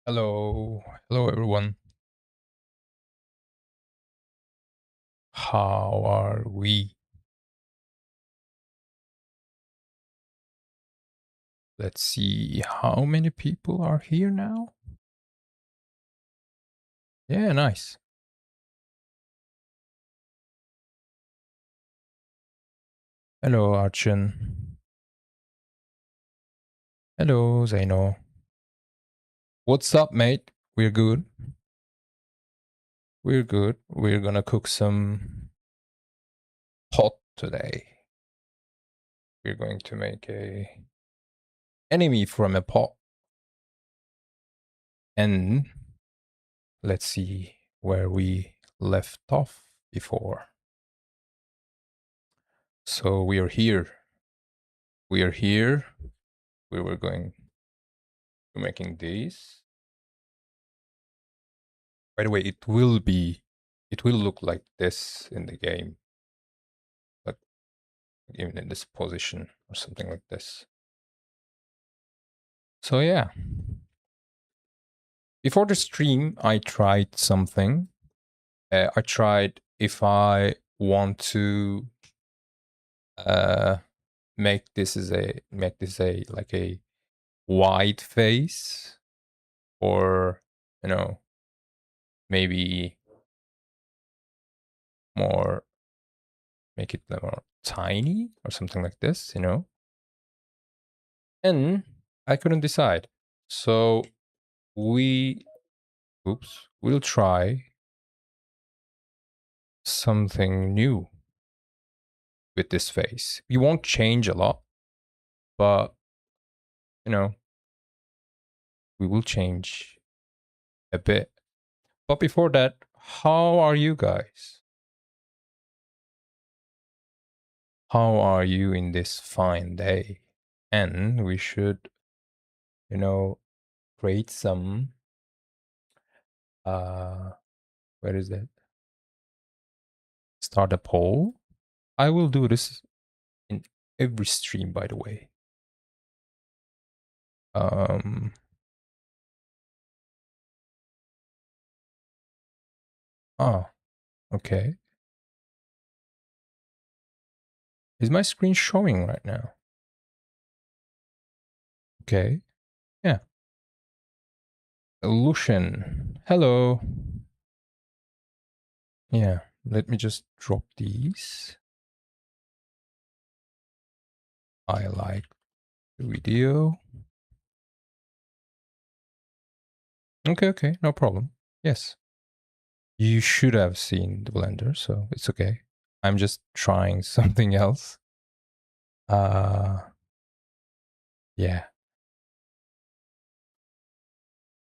Hello, hello everyone. How are we? Let's see how many people are here now. Yeah, nice. Hello, Archon. Hello, Zaino. What's up, mate? We're good. We're good. We're gonna cook some pot today. We're going to make a enemy from a pot. And let's see where we left off before. So we are here. We are here. We were going to making these. By the way, it will look like this in the game, like even in this position or something like this. So yeah, before the stream, I tried something. I tried if I want to uh, make this a like a wide face, or you know maybe more make it more tiny or something like this, and I couldn't decide. So we we'll try something new with this face. We won't change a lot, but you know, we will change a bit. But before that, how are you guys? How are you in this fine day? And we should, you know, create some uh where is that? Start a poll. I will do this in every stream, by the way. Um ah, okay. Is my screen showing right now? Okay. Yeah. Lucian. Hello. Yeah. Let me just drop these. I like the video. Okay, okay. No problem. Yes. You should have seen the blender, so it's okay. I'm just trying something else. Yeah.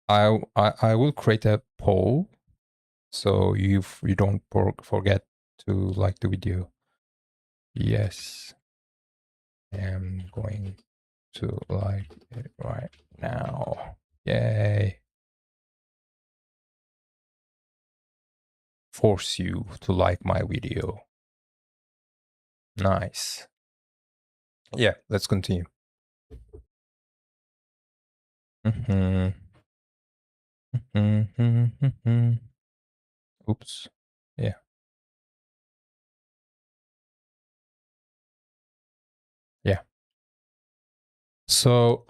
I will create a poll so you don't forget to like the video. Yes. I am going to like it right now. Yay. Force you to like my video. Nice. Yeah, let's continue. Mm-hmm. Mm-hmm. Mm-hmm. Oops. Yeah. Yeah. So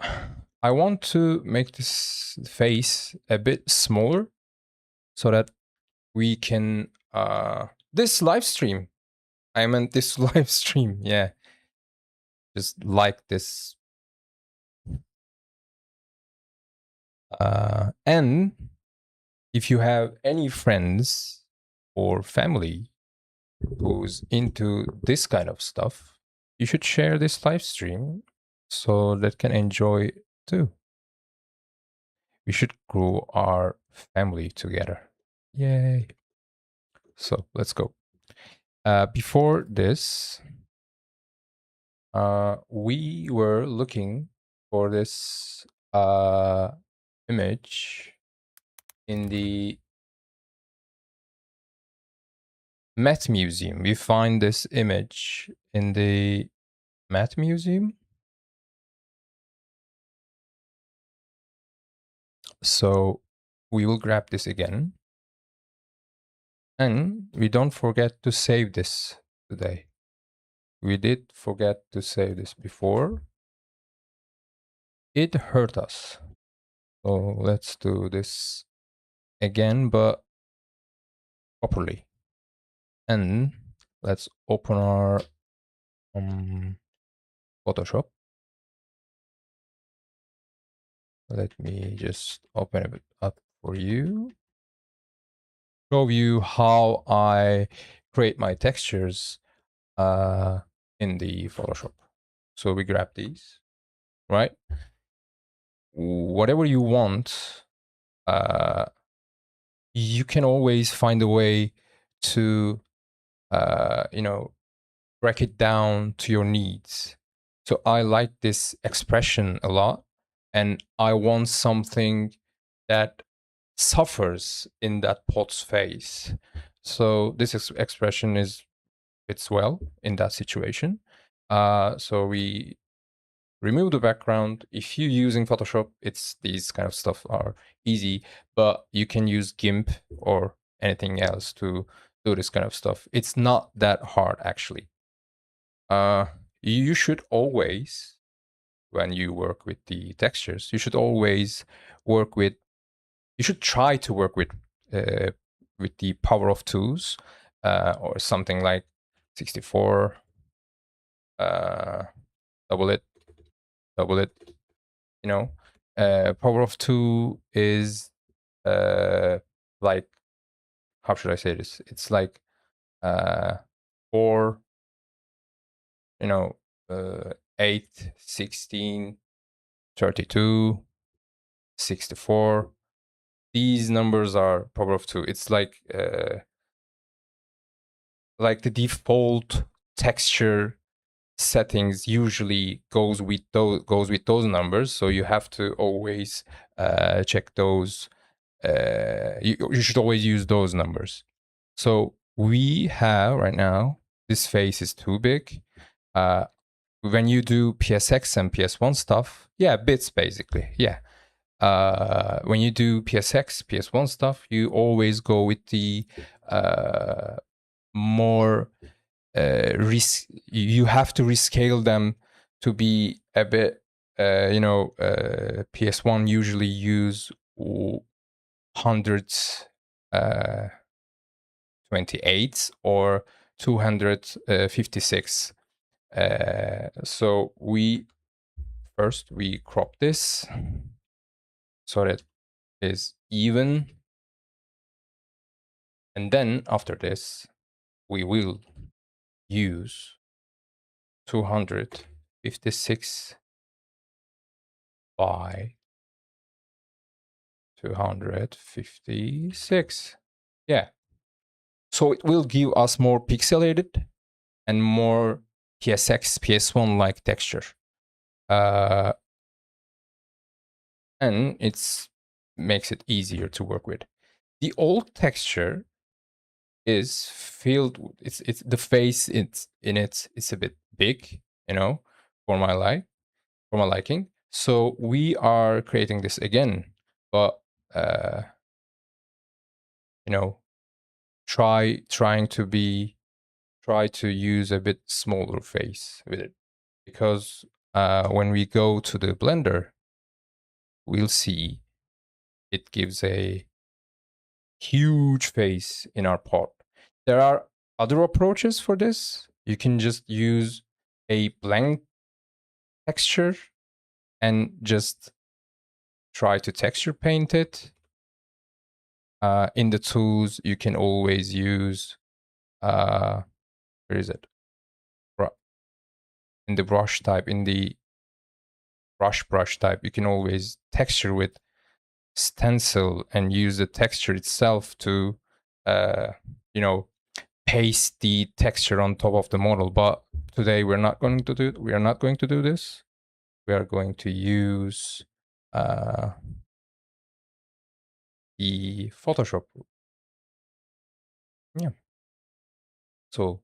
I want to make this face a bit smaller so that we can this live stream. I meant this live stream. Yeah. Just like this. And if you have any friends or family who's into this kind of stuff, you should share this live stream so that can enjoy too. We should grow our family together. Yay. So let's go. Before this, we were looking for this image in the Met Museum. We find this image in the Met Museum. So we will grab this again. And we don't forget to save this today. We did forget to save this before. It hurt us. So let's do this again, but properly. And let's open our Photoshop. Let me just open it up for you. Show you how I create my textures in the Photoshop. So we grab these, right? Whatever you want, you can always find a way to, you know, break it down to your needs. So I like this expression a lot, and I want something that suffers in that pot's face. So this expression fits well in that situation. So we remove the background. If you're using Photoshop, it's these kind of stuff are easy, but you can use GIMP or anything else to do this kind of stuff. It's not that hard actually. You should always, when you work with the textures, you should always work with, you should try to work with the power of twos, or something like 64, double it, double it, you know. Power of two is like, how should I say this? It's like 4, you know, 8, 16, 32, 64. These numbers are power of two. It's like the default texture settings usually goes with those numbers. So you have to always check those. You should always use those numbers. So we have right now, this face is too big. When you do PSX and PS1 stuff, yeah, bits basically, yeah. When you do PSX, PS1 stuff, you always go with the more you have to rescale them to be a bit, PS1 usually use hundreds, 28 or 256. So we crop this so that it is even, and then after this we will use 256 by 256. Yeah. So it will give us more pixelated and more PSX, PS1 like texture. And it makes it easier to work with. The old texture is filled. It's the face. It's a bit big, for my liking. So we are creating this again, but uh, you know, trying to try to use a bit smaller face with it, because when we go to the blender, we'll see it gives a huge face in our pot. There are other approaches for this. You can just use a blank texture and just try to texture paint it. In the tools, you can always use, where is it? In the brush type, in the brush type, you can always texture with stencil and use the texture itself to, paste the texture on top of the model. But today we are not going to do this. We are going to use the Photoshop. Yeah. So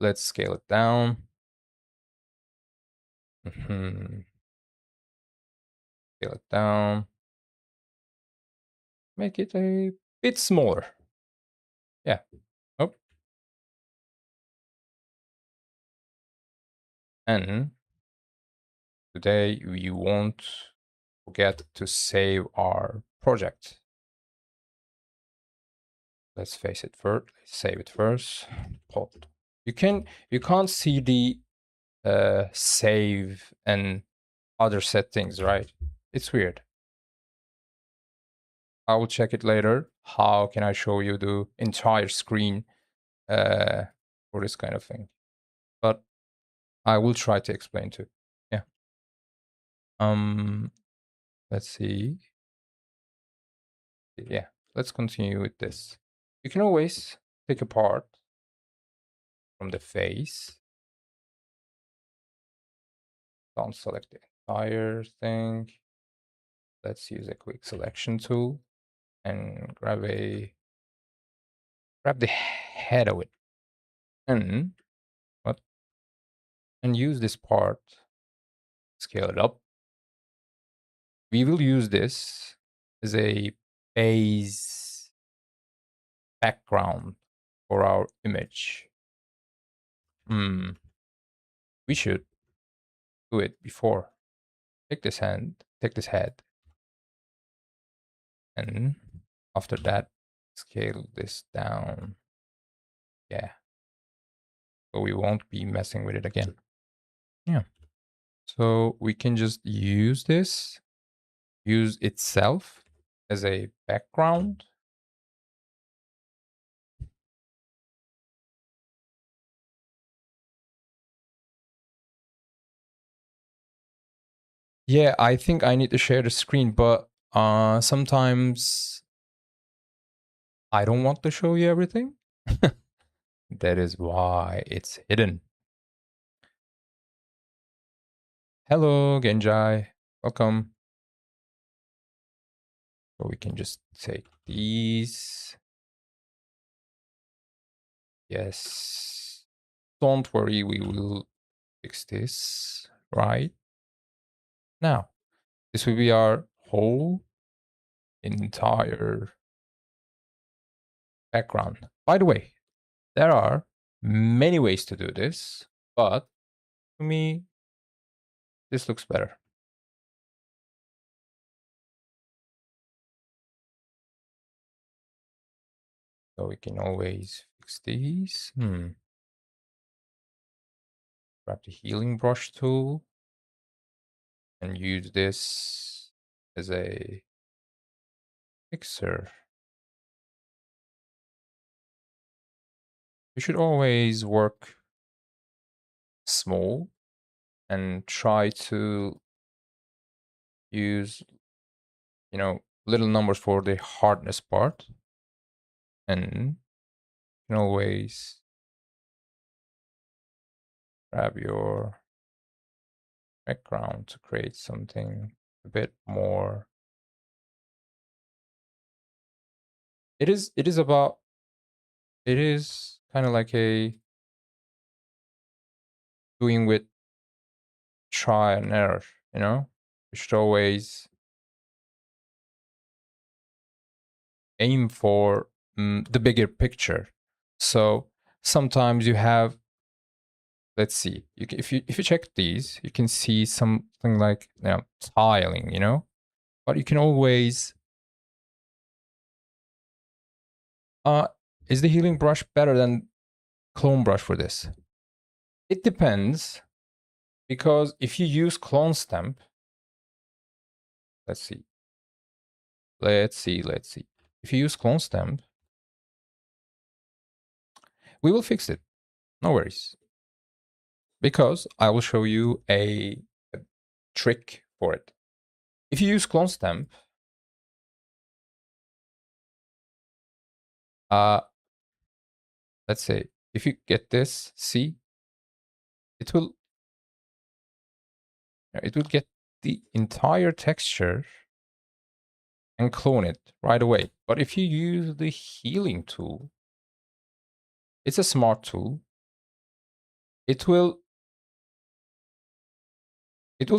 let's scale it down. Scale it down. make it a bit smaller. Yeah. Oh. And today we won't forget to save our project. Let's face it first. Let's save it first. Pod. You can't see the save and other settings, right? It's weird. I will check it later. How can I show you the entire screen for this kind of thing? But I will try to explain too. Yeah. Let's see. Yeah, let's continue with this. You can always take a part from the face. Don't select the entire thing. Let's use a quick selection tool and grab the head of it. And what? And use this part, scale it up. We will use this as a base background for our image. We should do it before. Take this head, and after that, scale this down. Yeah. So we won't be messing with it again. Yeah. So we can just use this, use itself as a background. Yeah, I think I need to share the screen, but sometimes I don't want to show you everything. That is why it's hidden. Hello, Genjai. Welcome. So we can just take these. Yes. Don't worry, we will fix this right now. This will be our whole entire background. By the way, there are many ways to do this, but to me, this looks better. So we can always fix these. Grab the healing brush tool and use this as a fixer. You should always work small and try to use, little numbers for the hardness part. And you can always grab your background to create something a bit more. It is kind of like a doing with try and error, You should always aim for the bigger picture. So sometimes you have, let's see, if you check these, you can see something like tiling, but you can always is the healing brush better than clone brush for this? It depends, because if you use clone stamp, let's see. If you use clone stamp, we will fix it. No worries. Because I will show you a trick for it. If you use clone stamp, let's say if you get this, see, it will get the entire texture and clone it right away. But if you use the healing tool, it's a smart tool. It will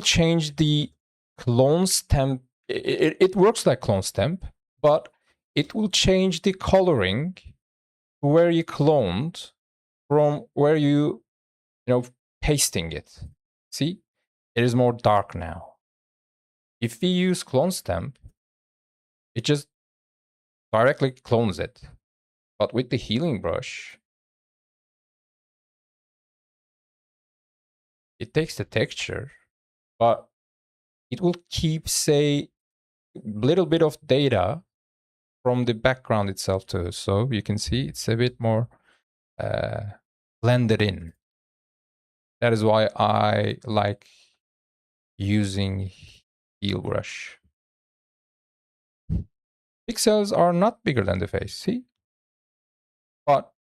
change the clone stamp. It works like clone stamp, but it will change the coloring where you cloned from where pasting it. See, it is more dark now. If we use clone stamp, it just directly clones it. But with the healing brush, it takes the texture, but it will keep, say, a little bit of data from the background itself too. So you can see it's a bit more blended in. That is why I like using heal brush. Pixels are not bigger than the face, see? But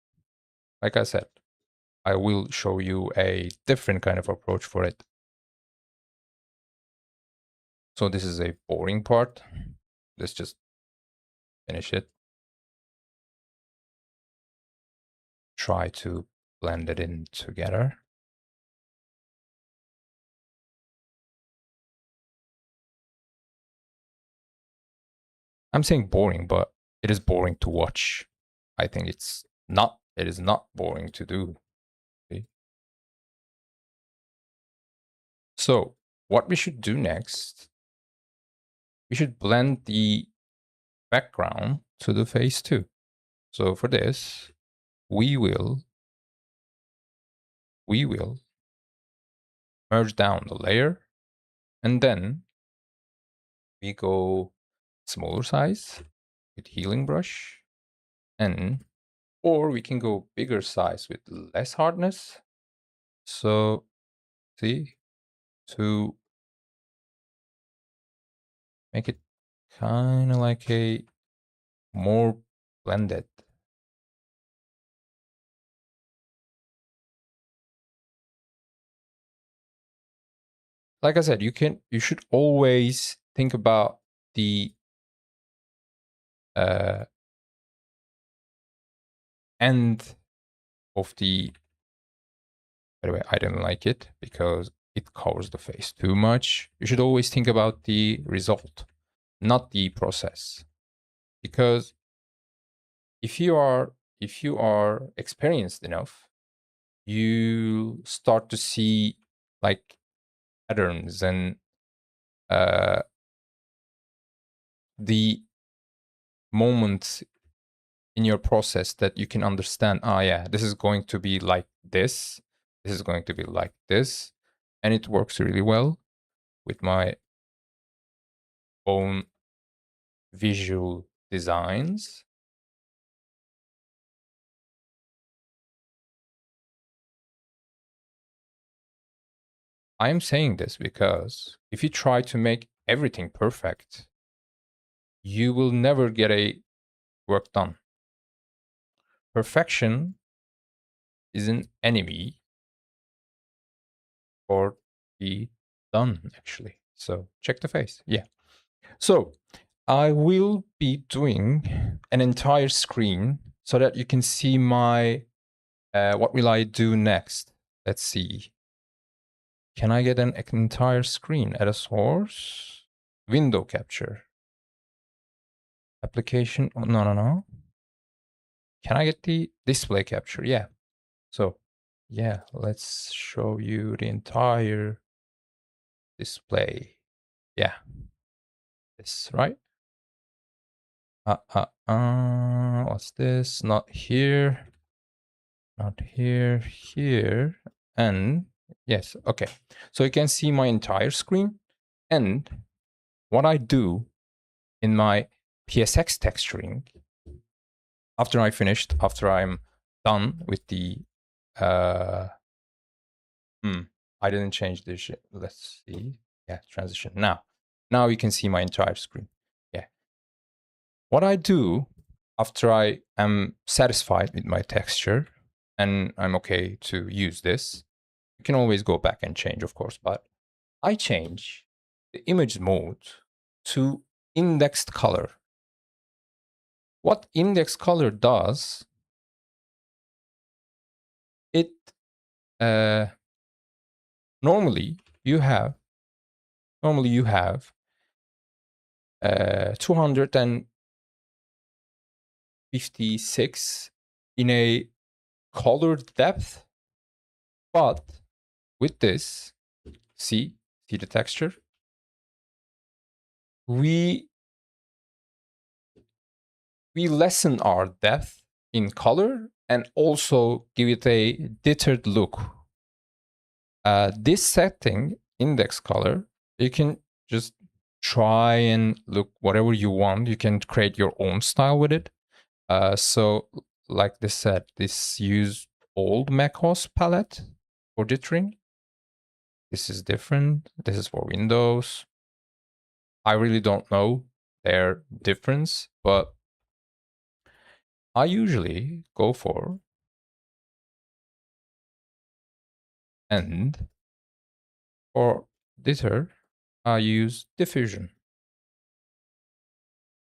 like I said, I will show you a different kind of approach for it. So this is a boring part. Let's just finish it. Try to blend it in together. I'm saying boring, but it is boring to watch. I think it is not boring to do. Okay? So what we should do next, we should blend the background to the face too. So for this, we will merge down the layer, and then we go smaller size with healing brush, and or we can go bigger size with less hardness. So see, to make it kind of like a more blended. Like I said, you should always think about the end of the. By the way, I didn't like it because it covers the face too much. You should always think about the result, not the process, because if you are experienced enough, you start to see like patterns and the moments in your process that you can understand. Oh yeah, this is going to be like this. This is going to be like this, and it works really well with my own visual designs. I am saying this because if you try to make everything perfect, you will never get a work done. Perfection is an enemy for be done, actually. So check the face. Yeah. So I will be doing an entire screen so that you can see my, what will I do next? Let's see. Can I get an entire screen at a source? Window capture. Application, oh, no. Can I get the display capture? Yeah. So yeah, let's show you the entire display. Yeah. This, right? What's this? Not here. Not here, here, and yes, okay. So you can see my entire screen, and what I do in my PSX texturing after I'm done with the I didn't change this shit. Let's see. Yeah, transition. Now you can see my entire screen. Yeah. What I do after I am satisfied with my texture and I'm okay to use this, you can always go back and change, of course, but I change the image mode to indexed color. What index color does, it normally you have 200 56 in a color depth, but with this, see the texture? We lessen our depth in color and also give it a dittered look. This setting, index color, you can just try and look whatever you want. You can create your own style with it. So like this said, this use old macOS palette for dithering. This is different. This is for Windows. I really don't know their difference, but I usually go for and for dither, I use diffusion.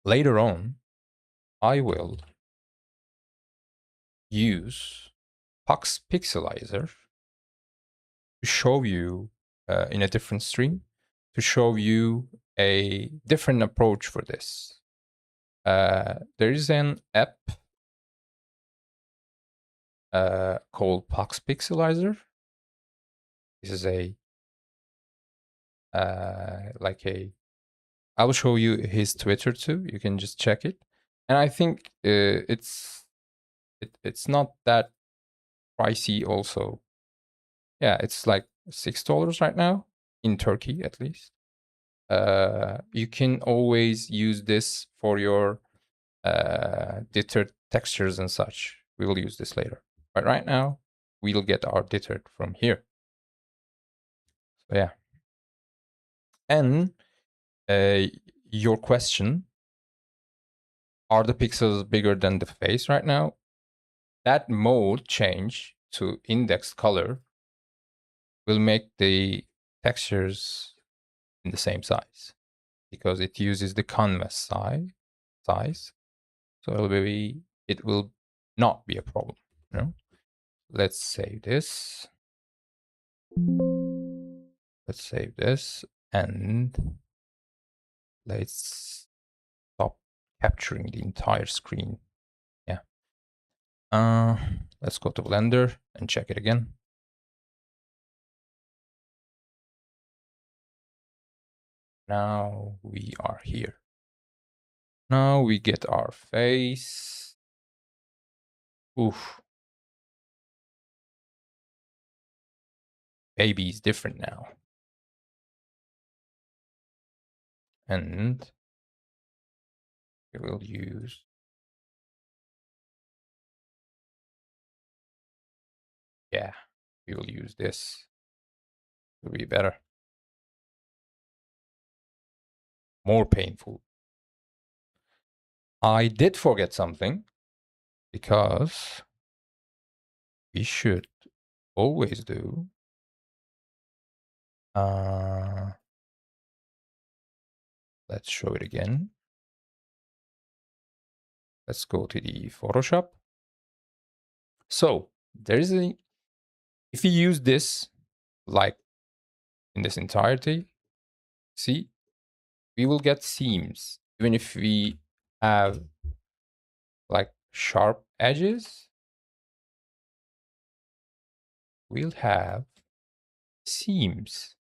Later on, I will use Pux Pixelizer to show you in a different stream, to show you a different approach for this. There is an app called Pux Pixelizer. This is a like a. I will show you his Twitter too. You can just check it, and I think it's not that pricey. Also, yeah, it's like $6 right now in Turkey, at least. You can always use this for your dittered textures and such. We will use this later, but right now we'll get our dittered from here. So yeah, and your question: are the pixels bigger than the face right now? That mode change to index color will make the textures in the same size because it uses the canvas size. So it will not be a problem. You know? Let's save this. Let's save this and let's stop capturing the entire screen. Yeah. Let's go to Blender and check it again. Now we are here. Now we get our face. Oof. Baby is different now. And we will use we will use this. It'll be better. More painful. I did forget something because we should always do let's show it again. Let's go to the Photoshop. So there is if you use this like in this entirety, see, we will get seams even if we have like sharp edges. We'll have seams.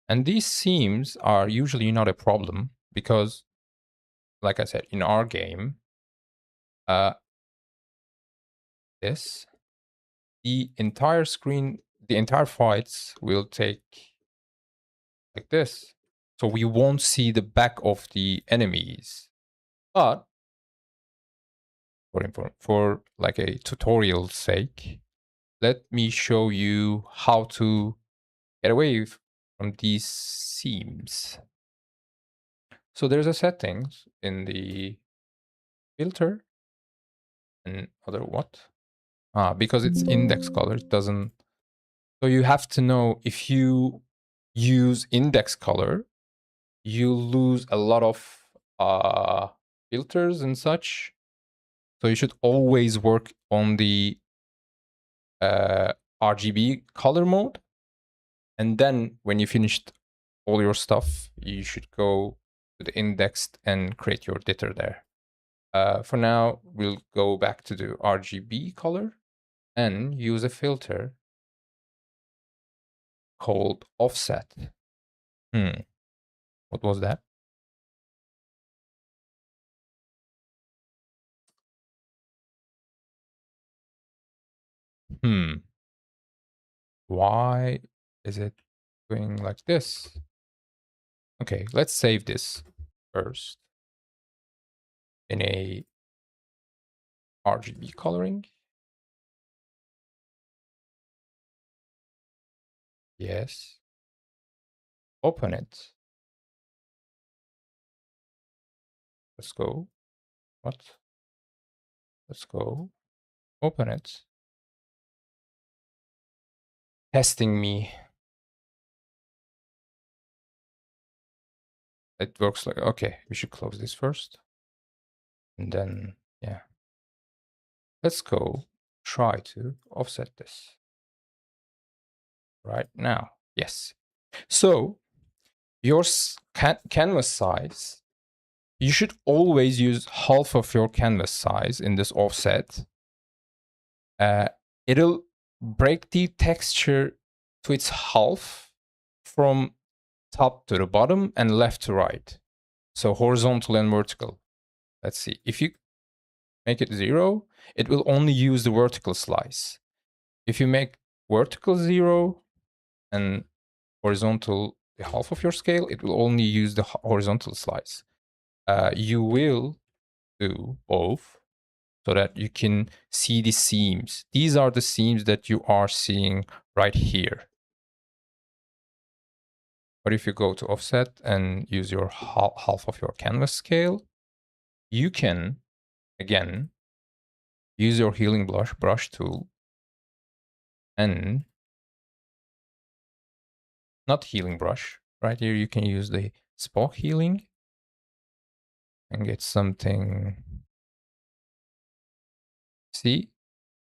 And these seams are usually not a problem because, like I said, in our game, the entire screen, the entire fights will take like this. So we won't see the back of the enemies. But for like a tutorial sake, let me show you how to get away from these seams. So there's a settings in the filter and other what? Because it's index color, it doesn't. So you have to know if you use index color, you lose a lot of filters and such. So you should always work on the RGB color mode. And then when you finished all your stuff, you should go to the indexed and create your dither there. For now, we'll go back to the RGB color and use a filter called offset. What was that? Why is it going like this? Okay, let's save this first in a RGB coloring. Yes. Open it. Let's go. What? Let's go. Open it. Testing me. It works like, okay, we should close this first. And then, yeah. Let's go try to offset this right now. Yes. So your canvas size, you should always use half of your canvas size in this offset. It'll break the texture to its half from top to the bottom and left to right. So horizontal and vertical. Let's see. If you make it 0, it will only use the vertical slice. If you make vertical 0 and horizontal the half of your scale, it will only use the horizontal slice. You will do both so that you can see the seams. These are the seams that you are seeing right here. But if you go to offset and use your half of your canvas scale, you can, again, use your healing brush tool and not healing brush. Right here, you can use the spoke healing and get something. See,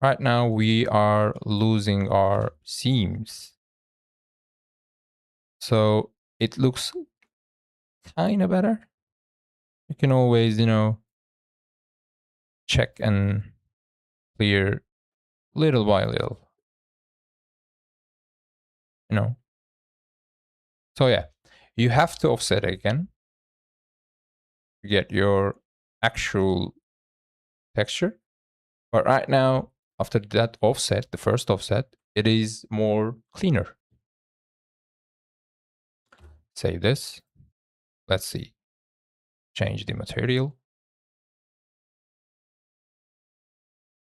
right now we are losing our seams. So it looks kind of better. You can always, check and clear little by little, So yeah, you have to offset it again to get your actual texture. But right now, after that offset, the first offset, it is more cleaner. Save this. Let's see. Change the material.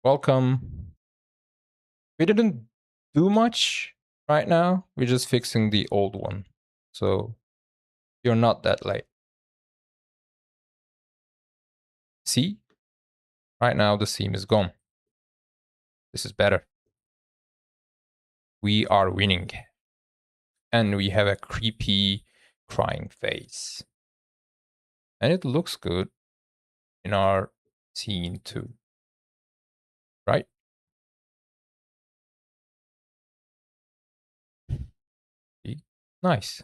Welcome. We didn't do much right now. We're just fixing the old one. So you're not that late. See? Right now the seam is gone. This is better. We are winning. And we have a creepy crying face. And it looks good in our scene too. Right? See? Nice.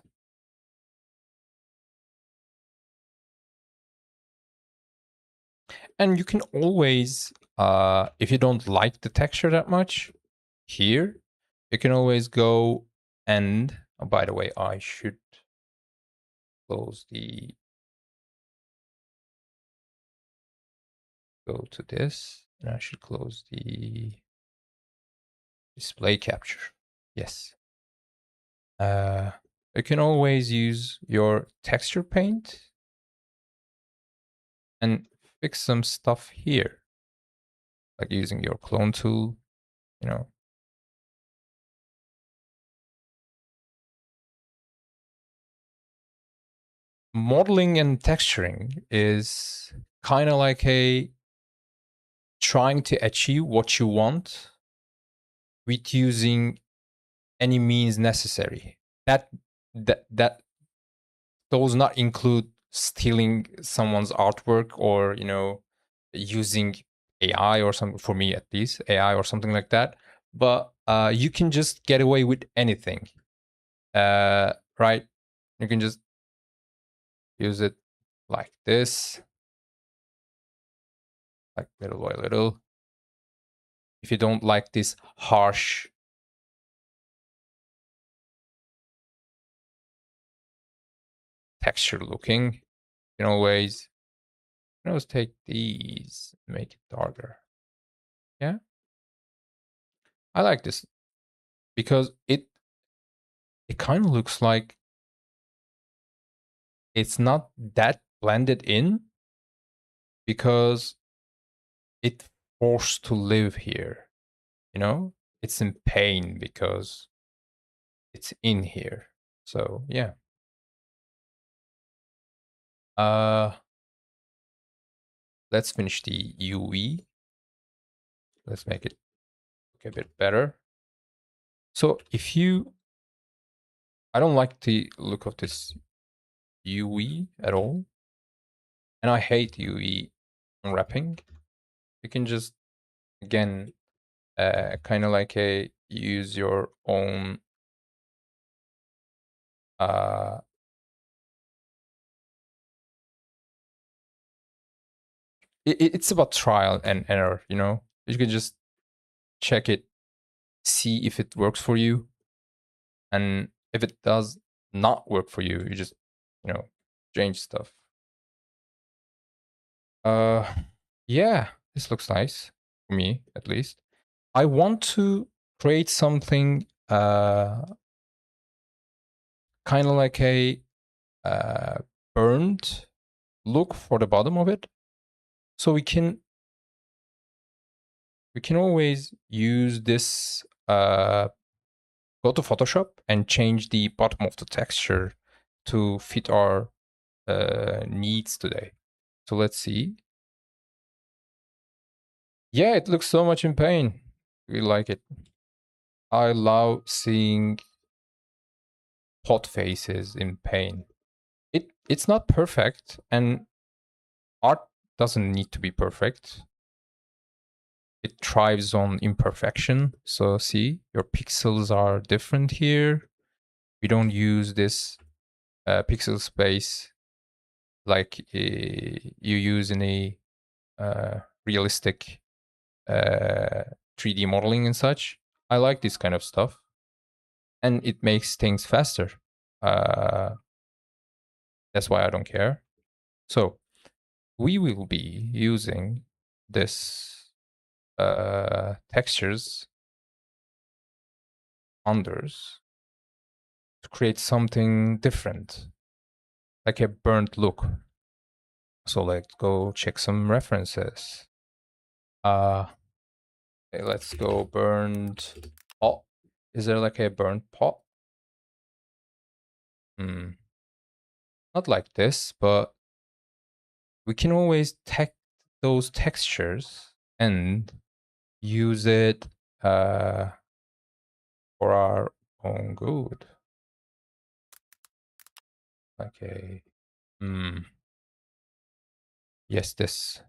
And you can always, if you don't like the texture that much, here, you can always go and, oh, by the way, I should close go to this, and I should close the display capture. Yes. You can always use your texture paint and fix some stuff here, like using your clone tool, Modeling and texturing is kind of like a trying to achieve what you want with using any means necessary. That those not include stealing someone's artwork or using AI or something, for me at least, AI or something like that. But you can just get away with anything, right? You can just use it like this. like little by little. If you don't like this harsh texture looking, you can always take these and make it darker. Yeah, I like this because it kind of looks like it's not that blended in because it's forced to live here. You know, it's in pain because it's in here. So yeah. Uh, let's finish the UV. Let's make it look a bit better. So I don't like the look of this UV at all, and I hate UV unwrapping. You can just again, kind of like a use your own. Uh, it's about trial and error. You can just check it, see if it works for you, and if it does not work for you, you just you know change stuff. Uh, yeah, this looks nice for me at least. I want to create something kind of like a uh, burned look for the bottom of it. So we can always use this go to Photoshop and change the bottom of the texture to fit our needs today. So let's see. Yeah, it looks so much in pain. We like it. I love seeing pot faces in pain. It's not perfect, and art doesn't need to be perfect. It thrives on imperfection. So see, your pixels are different here. We don't use this pixel space like you use in a realistic 3D modeling and such. I like this kind of stuff, and it makes things faster. Uh, that's why I don't care. So we will be using this textures unders to create something different, like a burnt look. So let's go check some references. Uh, okay, let's go burnt pot. Is there like a burnt pot? Not like this, but we can always take those textures and use it uh, for our own good. Okay. Yes, this.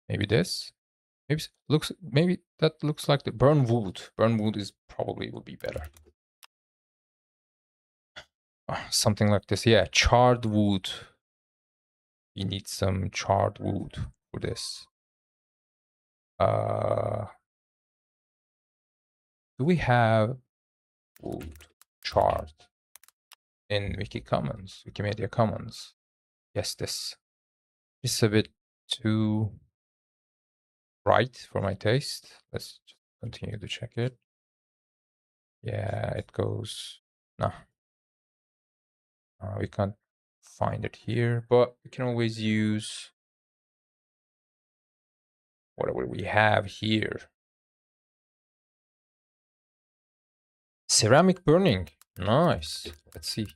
Maybe this. Maybe that looks like the burn wood. Burn wood is probably would be better. Something like this. Yeah, charred wood. You need some charred wood for this. Uh, do we have wood charred in Wikimedia Commons? Yes, this is a bit too bright for my taste. Let's just continue to check it. Yeah, it goes. No, we can't find it here, but we can always use whatever we have here. Ceramic burning. Nice. Let's see.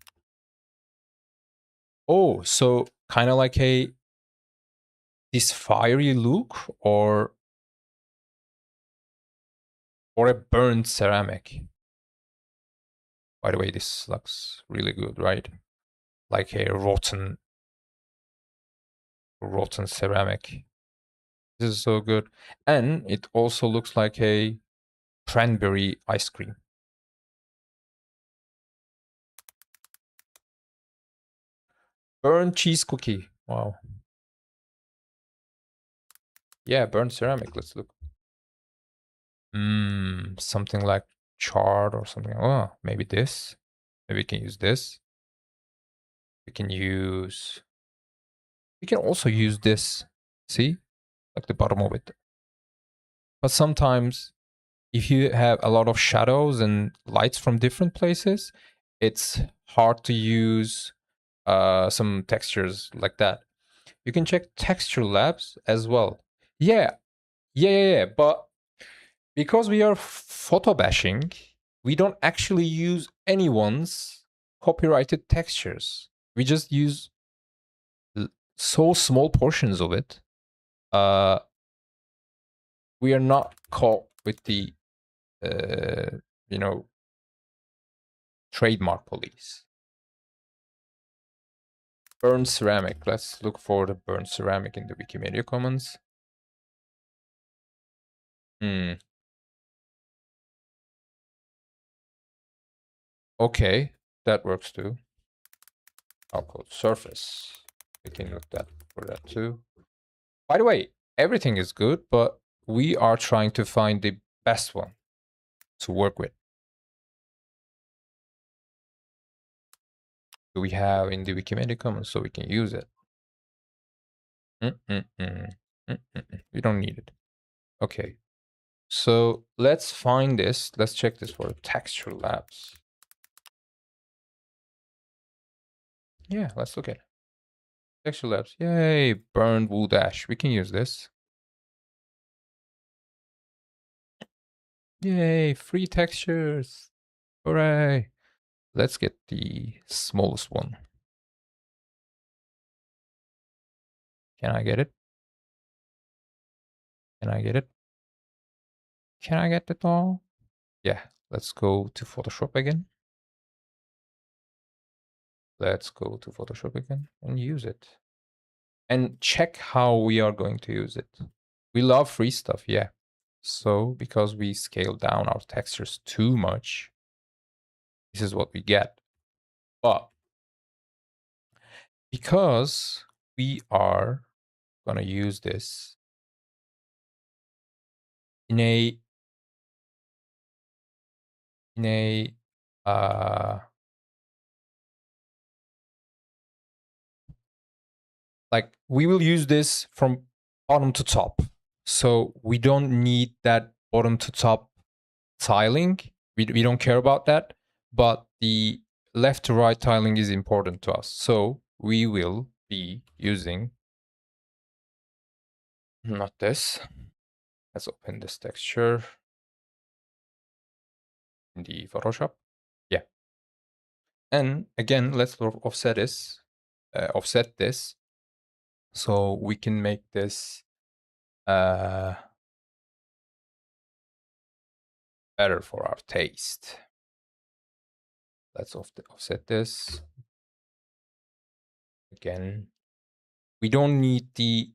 Oh, so kind of like this fiery look or a burned ceramic. By the way, this looks really good, right? Like a rotten ceramic. This is so good. And it also looks like a cranberry ice cream. Burnt cheese cookie. Wow. Yeah, burnt ceramic. Let's look. Something like charred or something. Oh, maybe this. Maybe we can use this. We can use. We can also use this. See, like the bottom of it. But sometimes, if you have a lot of shadows and lights from different places, it's hard to use some textures like that. You can check texture labs as well. Yeah, yeah. But because we are photo bashing, we don't actually use anyone's copyrighted textures. We just use so small portions of it. Uh, we are not caught with the, uh, you know, trademark police. Burnt ceramic. Let's look for the burnt ceramic in the Wikimedia Commons. Hmm. Okay, that works too. I'll code surface. We can look that for that too. By the way, everything is good, but we are trying to find the best one to work with. Do we have in the Wikimedia Commons so we can use it? We don't need it. Okay, so let's find this. Let's check this for texture labs. Yeah, let's look at it. Texture labs. Yay, burned wood ash. We can use this. Yay, free textures. Hooray. Let's get the smallest one. Can I get it? Can I get it? Can I get it all? Yeah, let's go to Photoshop again. Let's go to Photoshop again and use it. And check how we are going to use it. We love free stuff, yeah. So because we scale down our textures too much, this is what we get. But because we are going to use this in a like we will use this from bottom to top. So we don't need that bottom to top tiling. We don't care about that. But the left to right tiling is important to us. So we will be using not this. Let's open this texture in the Photoshop. Yeah. And again, let's offset this so we can make this better for our taste. Let's offset this. Again, we don't need the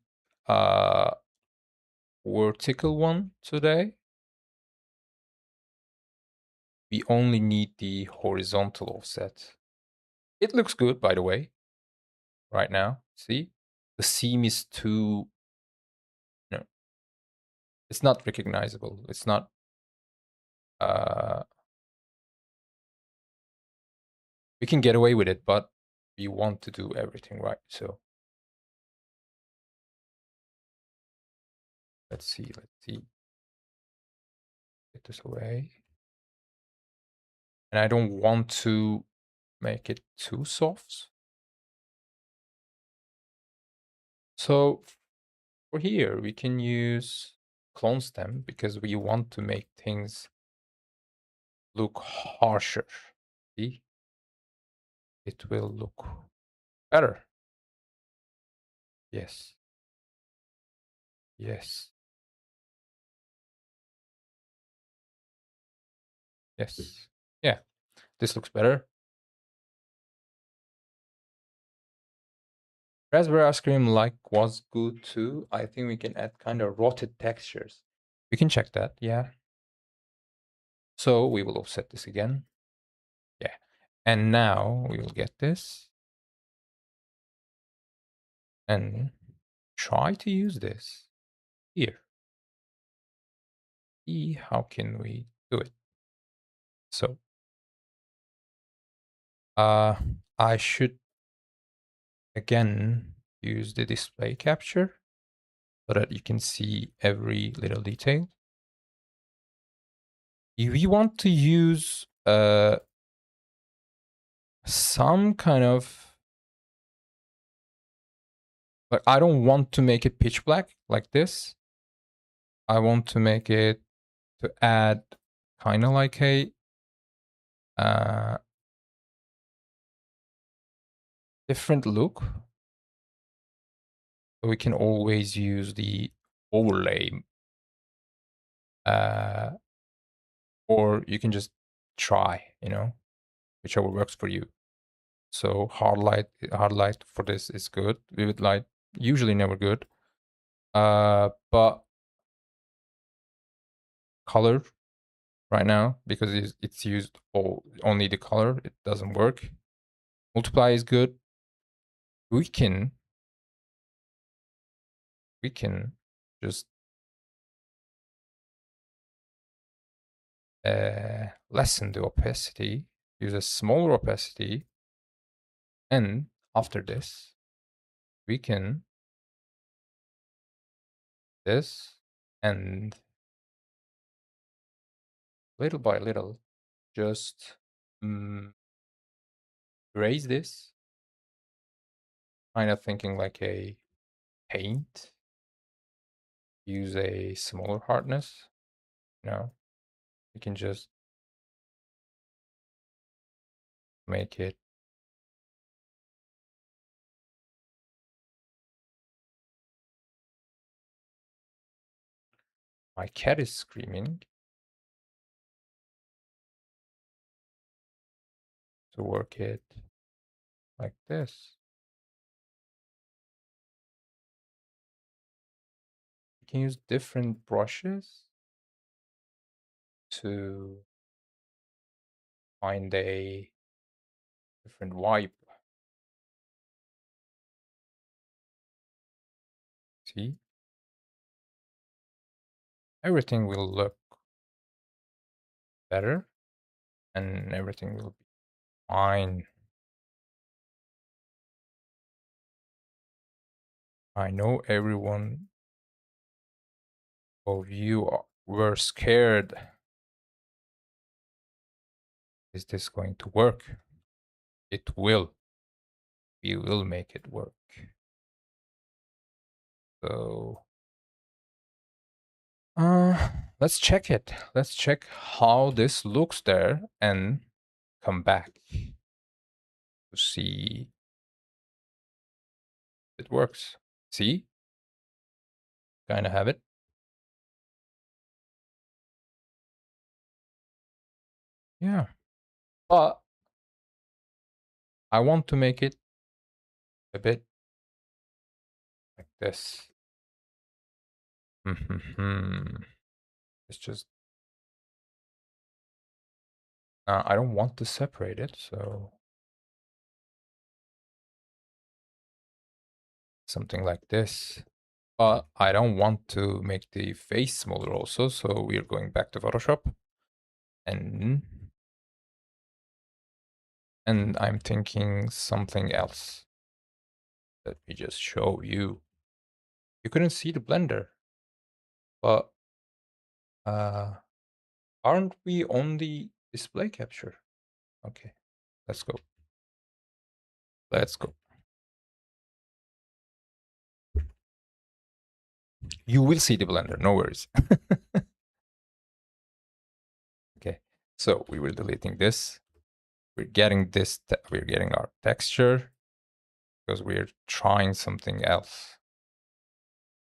vertical one today. We only need the horizontal offset. It looks good, by the way, right now. See? The seam is too, no, it's not recognizable. It's not, we can get away with it, but we want to do everything right. So let's see. Get this away. And I don't want to make it too soft. So for here, we can use clone stem because we want to make things look harsher. See? It will look better. Yes. Yes. Yes. Yeah. This looks better. Raspberry ice cream like was good too. I think we can add kind of rotted textures. We can check that. Yeah. So we will offset this again. Yeah. And now we will get this and try to use this. here. See how can we do it. So I should again use the display capture so that you can see every little detail. If we want to use some kind of, like, I don't want to make it pitch black like this. I want to make it to add kind of like a different look. So we can always use the overlay, or you can just try, whichever works for you. So hard light for this is good. Vivid light usually never good. But color right now, because it's used only the color, it doesn't work. Multiply is good. We can just lessen the opacity, use a smaller opacity, and after this we can this, and little by little just raise this, kind of thinking like a paint. Use a smaller hardness. You can just make it my cat is screaming. To work it like this. You can use different brushes to find a different vibe. See? Everything will look better and everything will be fine. I know everyone of you were scared. Is this going to work? It will. We will make it work. So let's check it. Let's check how this looks there and come back to see if it works. See? Kind of have it. Yeah. But I want to make it a bit like this. It's just I don't want to separate it, so something like this. But I don't want to make the face smaller also, so we're going back to Photoshop. And I'm thinking something else. Let me just show you. You couldn't see the blender, but aren't we on the display capture? Okay, let's go. Let's go. You will see the blender, no worries. Okay, so we were deleting this. We're getting this, we're getting our texture because we're trying something else.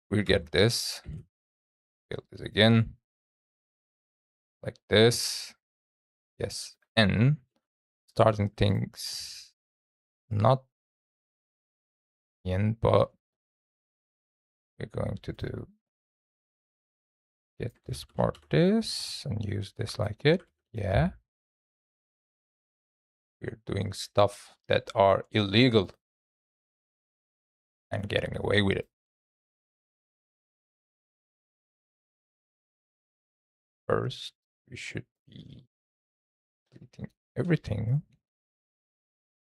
We get this, build this again, like this. Yes, and starting things not in, but we're going to do get this part this and use this like it. Yeah. We're doing stuff that are illegal and getting away with it. first we should be deleting everything.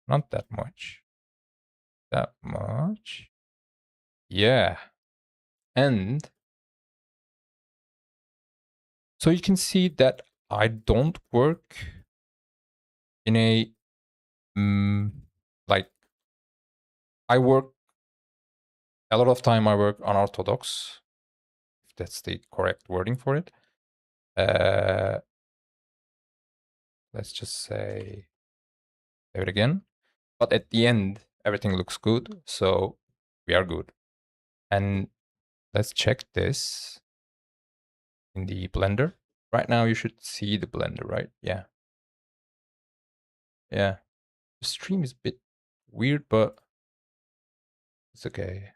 Not that much. That much. Yeah. And so you can see that I don't work in a like I work a lot of time. I work unorthodox, if that's the correct wording for it. Uh, let's just say it again. But at the end, everything looks good, so we are good. And let's check this in the Blender. Right now, you should see the Blender, right? Yeah. Yeah. The stream is a bit weird, but it's okay.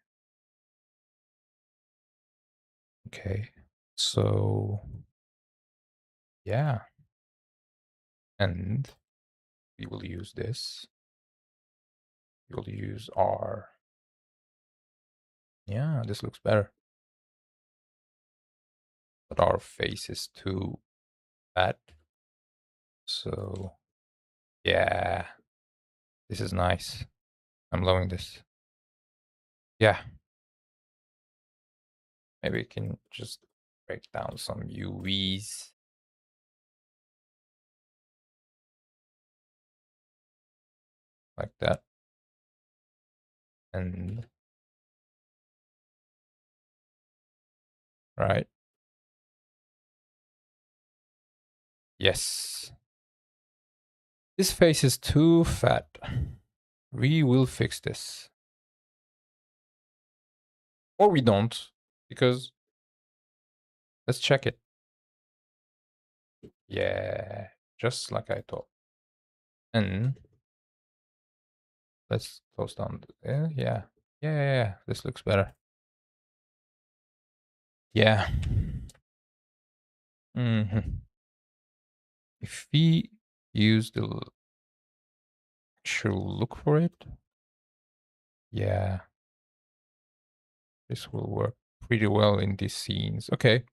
Okay. So, yeah. And we will use this. We will use our... Yeah, this looks better. But our face is too fat. So, yeah. This is nice. I'm loving this. Yeah. Maybe we can just break down some UVs. Like that. And right. Yes. This face is too fat. We will fix this. Or we don't, because let's check it. Yeah, just like I thought. And let's close down. Yeah. This looks better. Yeah. If we use the actual look for it, yeah, this will work pretty well in these scenes. Okay.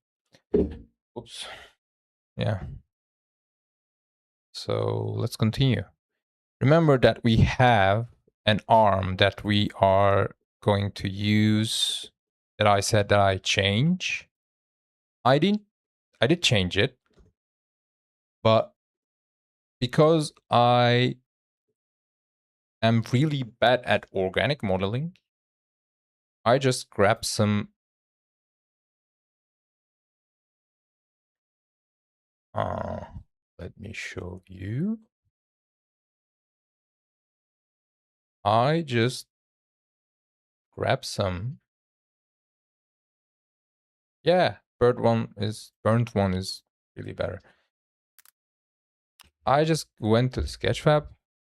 Oops. Yeah. So let's continue. Remember that we have an arm that we are going to use, that I said that I change. I did change it, but because I am really bad at organic modeling, I just grabbed some let me show you. I just grabbed some. Yeah, burnt one is really better. I just went to Sketchfab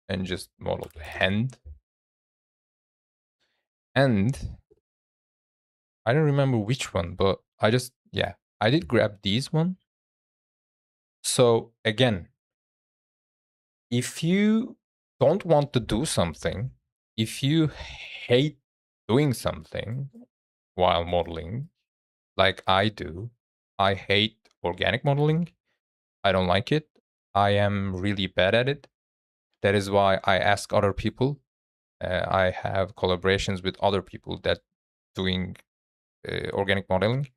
and just modeled the hand. And I don't remember which one, but I did grab these one. So again, if you don't want to do something, if you hate doing something while modeling, like I do, I hate organic modeling. I don't like it. I am really bad at it. That is why I ask other people. I have collaborations with other people that doing organic modeling.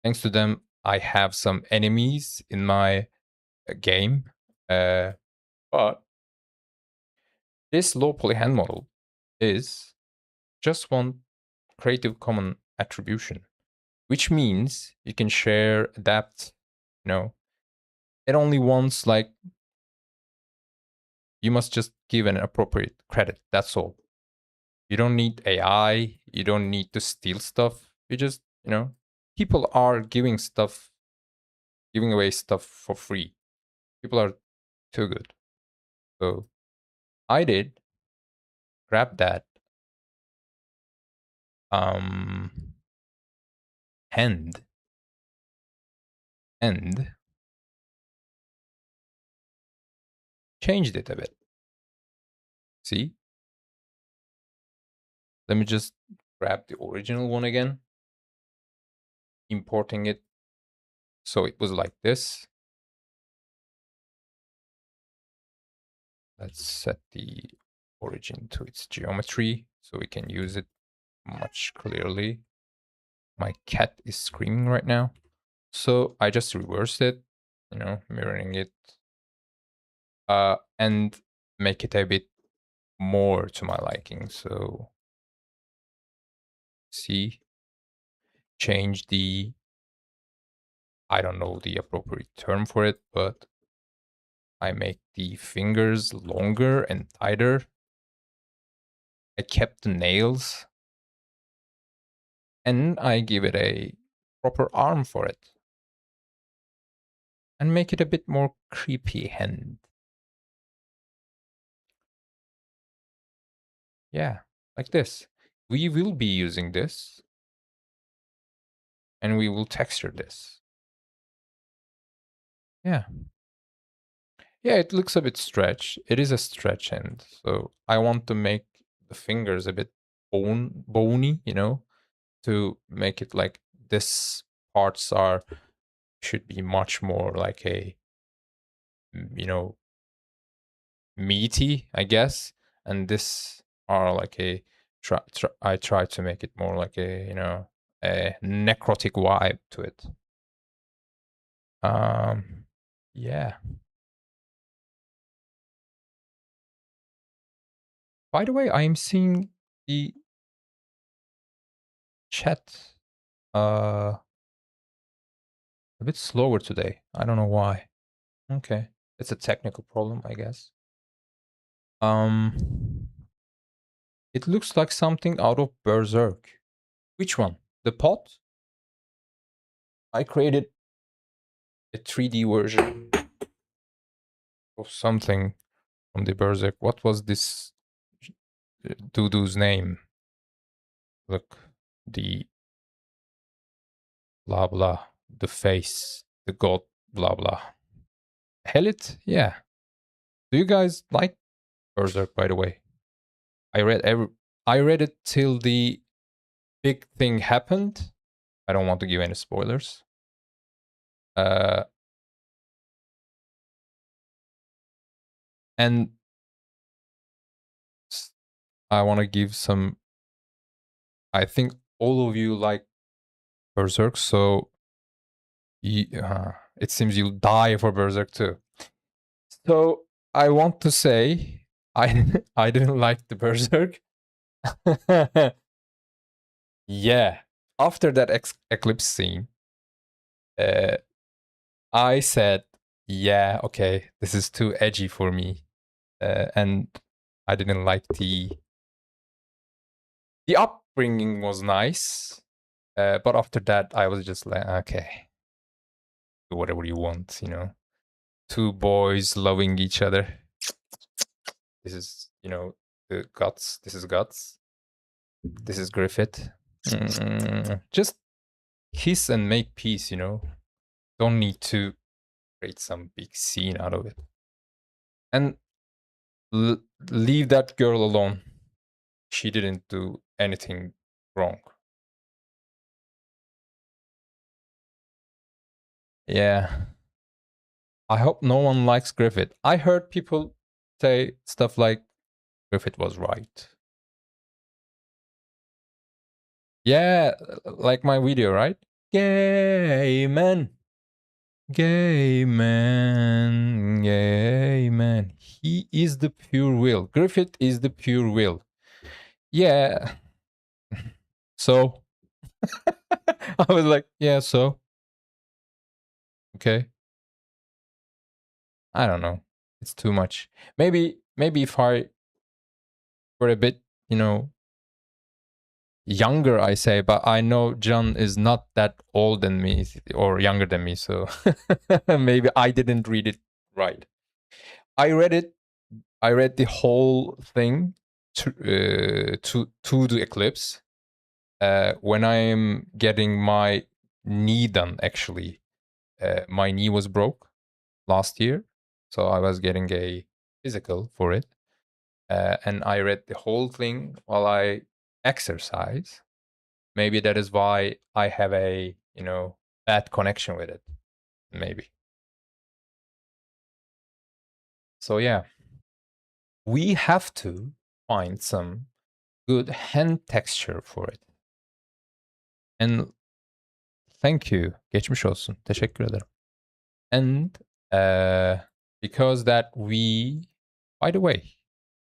Thanks to them, I have some enemies in my game. But this low poly hand model is just one Creative Common attribution, which means you can share, adapt, it only wants like, you must just give an appropriate credit. That's all. You don't need AI. You don't need to steal stuff. You just, people are giving away stuff for free. People are too good. So I did grab that hand and changed it a bit. See? Let me just grab the original one again, importing it So it was like this. Let's set the origin to its geometry so we can use it much clearly. My cat is screaming right now. So I just reversed it, mirroring it, and make it a bit more to my liking. So see, change the, I don't know the appropriate term for it, but I make the fingers longer and tighter. I kept the nails and I give it a proper arm for it and make it a bit more creepy hand. Yeah, like this. We will be using this and we will texture this. Yeah. Yeah, it looks a bit stretched. It is a stretch end. So I want to make the fingers a bit bony, to make it like this parts are should be much more like a you know meaty, I guess, and this are like a I try to make it more like a necrotic vibe to it. Yeah. By the way, I am seeing the chat a bit slower today. I don't know why. Okay, it's a technical problem, I guess. It looks like something out of Berserk. Which one? The pot? I created a 3D version of something from the Berserk. What was this Dudu's name? Look, the blah blah, the face, the god blah blah. Helit? Yeah. Do you guys like Berserk, by the way? I read I read it till the big thing happened. I don't want to give any spoilers. Uh, and I want to give some. I think all of you like Berserk, so it seems you'll die for Berserk too. So I want to say I I didn't like the Berserk. Yeah, after that eclipse scene, uh, I said, yeah, okay, this is too edgy for me, and I didn't like the upbringing was nice, but after that I was just like, okay, do whatever you want, two boys loving each other. This is, the guts. This is guts. This is Griffith. Just kiss and make peace, Don't need to create some big scene out of it. And leave that girl alone. She didn't do anything wrong. Yeah. I hope no one likes Griffith. I heard people say stuff like Griffith was right. Yeah, like my video, right? Gay man. Gay man. Gay man. He is the pure will. Griffith is the pure will. Yeah. So I was like, yeah, so okay. I don't know. It's too much. Maybe if I were a bit, younger, I say, but I know John is not that old than me or younger than me, so maybe I didn't read it right. I read it. I read the whole thing to the eclipse. When I am getting my knee done, actually, my knee was broke last year, so I was getting a physical for it, and I read the whole thing while I exercise. Maybe that is why I have a bad connection with it. maybe. So yeah, we have to find some good hand texture for it. And thank you. Geçmiş olsun. Teşekkür ederim. And because that we, by the way,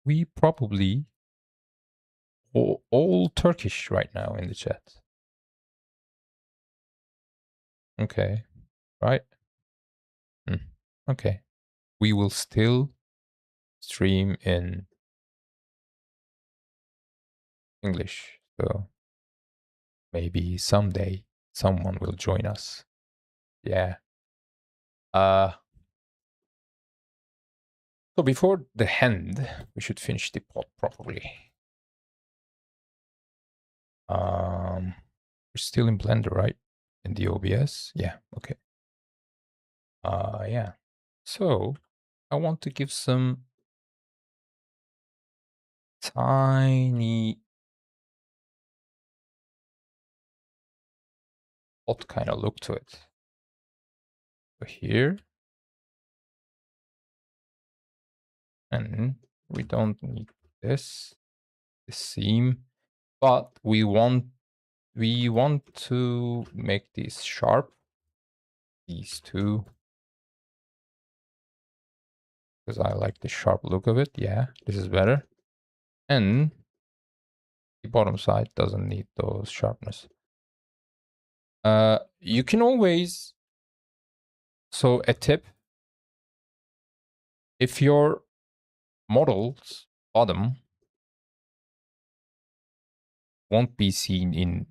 we probably all Turkish right now in the chat. Okay, right? Okay. We will still stream in English. So maybe someday someone will join us. Yeah. So before the hand, we should finish the pot properly. We're still in Blender, right? In the OBS? Yeah, okay. Yeah. So I want to give some tiny pot kind of look to it. So here. And we don't need this seam, but we want to make these sharp, these two, because I like the sharp look of it. Yeah, this is better. And the bottom side doesn't need those sharpness. You can always, so a tip, if your model's bottom won't be seen in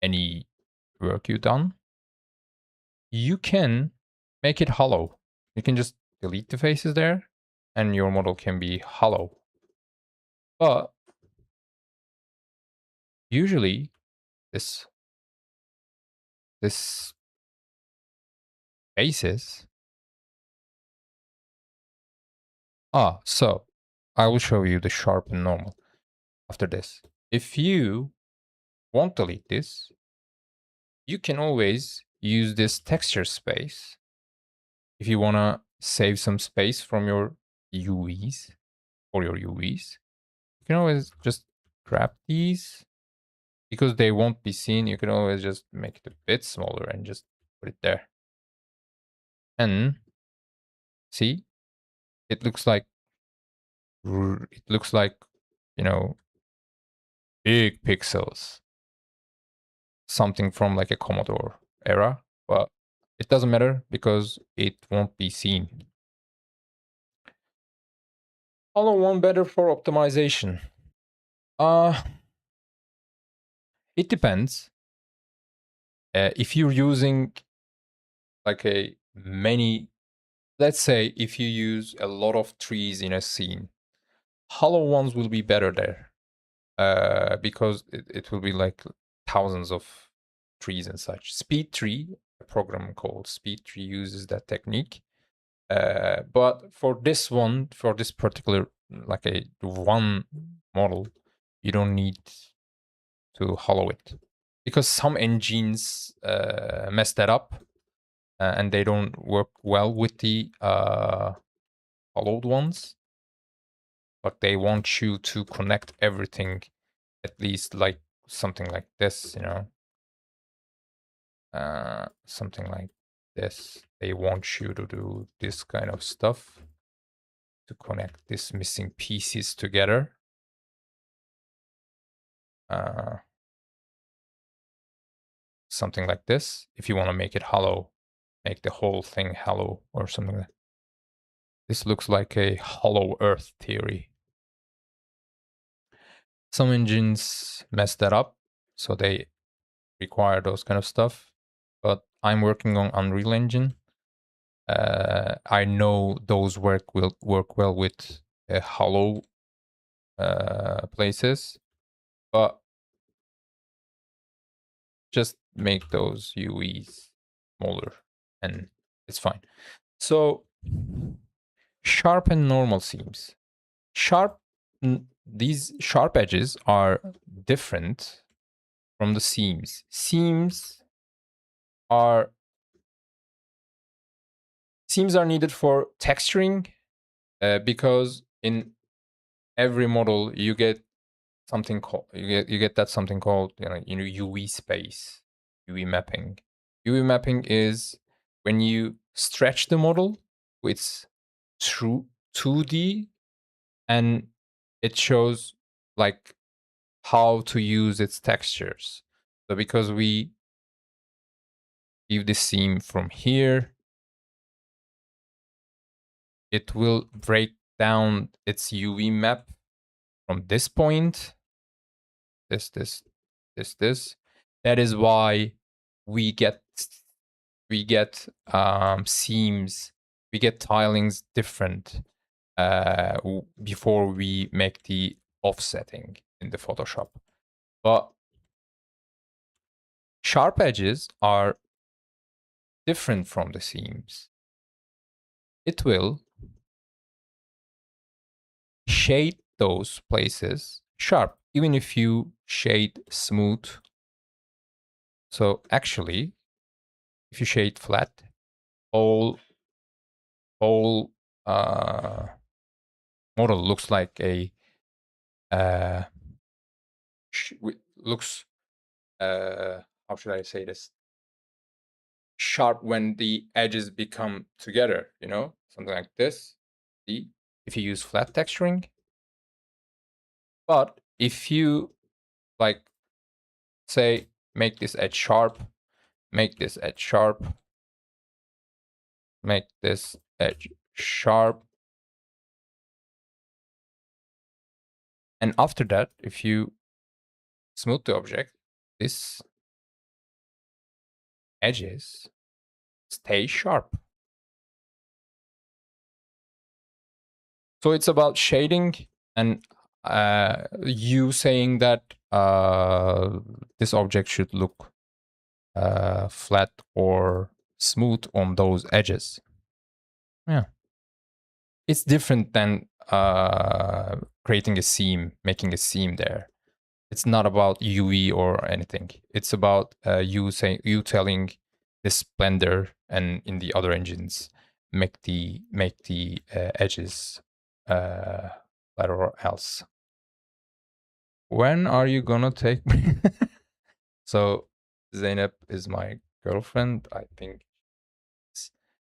any work you've done, you can make it hollow. You can just delete the faces there and your model can be hollow. But usually this faces. So I will show you the sharp and normal after this. If you won't delete this, you can always use this texture space. If you want to save some space from your UVs or your UVs, you can always just grab these. Because they won't be seen, you can always just make it a bit smaller and just put it there. And see, it looks like, you know, big pixels. Something from like a Commodore era, but it doesn't matter because it won't be seen. Hollow one better for optimization. It depends. If you're using like let's say if you use a lot of trees in a scene, hollow ones will be better there. Because it will be like thousands of trees and such. Speed tree, a program called Speed tree uses that technique. But for this one, for this particular like a one model, you don't need to hollow it because some engines mess that up and they don't work well with the hollowed ones. But they want you to connect everything, at least like something like this, you know, something like this. They want you to do this kind of stuff to connect these missing pieces together. Something like this. If you want to make it hollow, make the whole thing hollow or something like that. This looks like a hollow earth theory. Some engines mess that up, so they require those kind of stuff. But I'm working on Unreal Engine. I know those will work well with hollow places, but just make those UVs smaller and it's fine. So sharp and normal seams. These sharp edges are different from the seams. Seams are seams are needed for texturing because in every model you get something called something called UV space, UV mapping. UV mapping is when you stretch the model with true 2D and it shows like how to use its textures. So because we give this seam from here, it will break down its UV map from this point, this. That is why we get seams, we get tilings different before we make the offsetting in the Photoshop. But sharp edges are different from the seams. It will shade those places sharp, even if you shade smooth. So actually, if you shade flat, whole model looks like a looks how should I say this? Sharp when the edges become together, something like this. See, if you use flat texturing. But if you like say make this edge sharp, make this edge sharp, make this edge sharp, and after that, if you smooth the object, this edges stay sharp. So it's about shading and you saying that this object should look flat or smooth on those edges. Yeah. It's different than creating a seam, making a seam there. It's not about UV or anything. It's about you telling this Blender and in the other engines make the edges better or else. When are you gonna take? So Zainab is my girlfriend. I think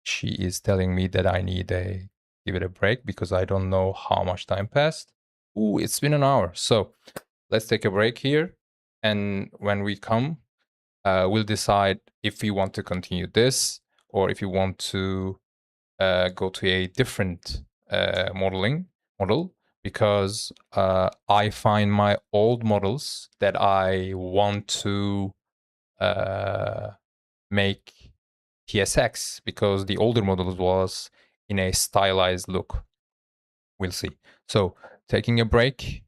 she is telling me that I need a give it a break because I don't know how much time passed. Ooh, it's been an hour. So let's take a break here. And when we come, we'll decide if we want to continue this or if you want to go to a different model because I find my old models that I want to make PSX because the older models was in a stylized look. We'll see. So taking a break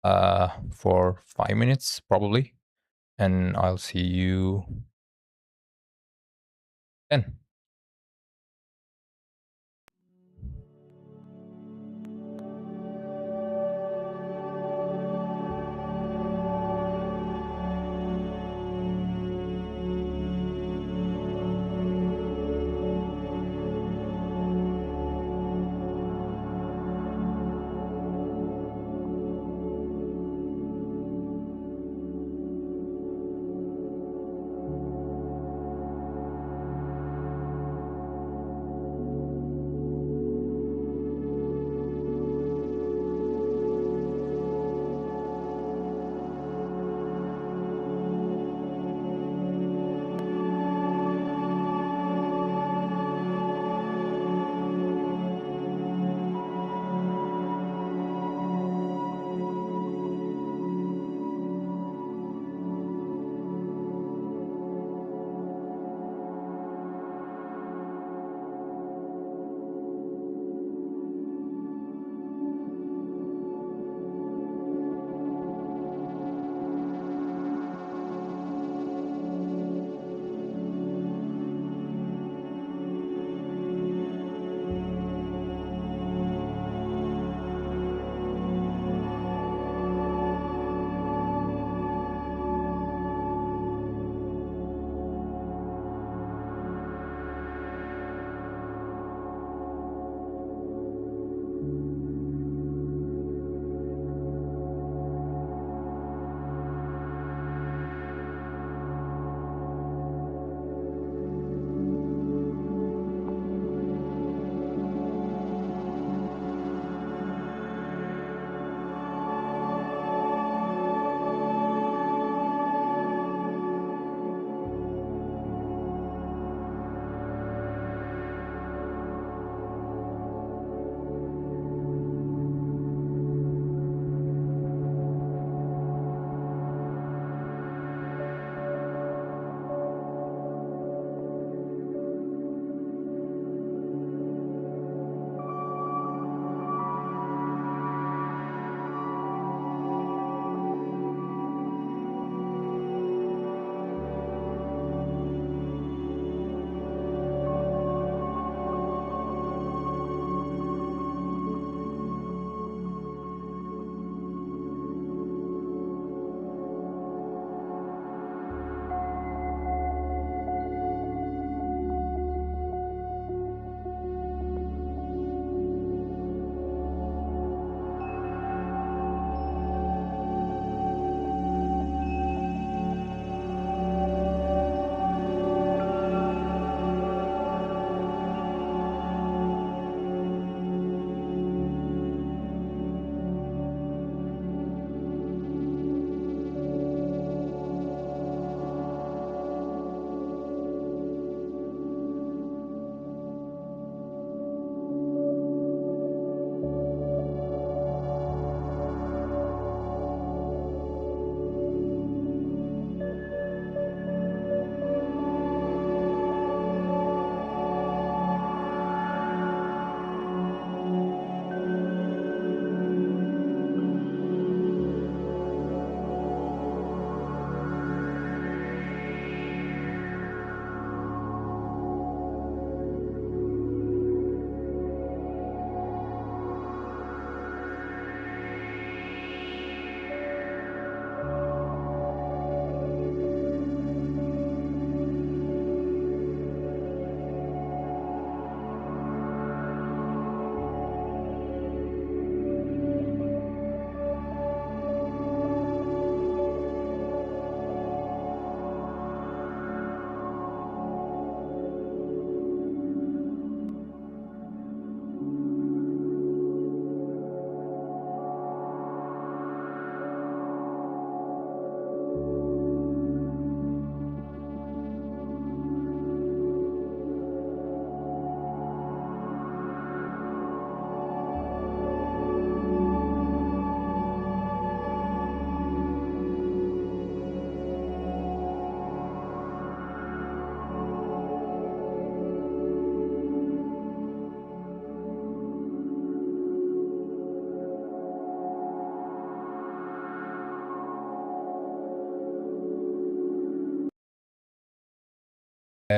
for 5 minutes probably, and I'll see you then.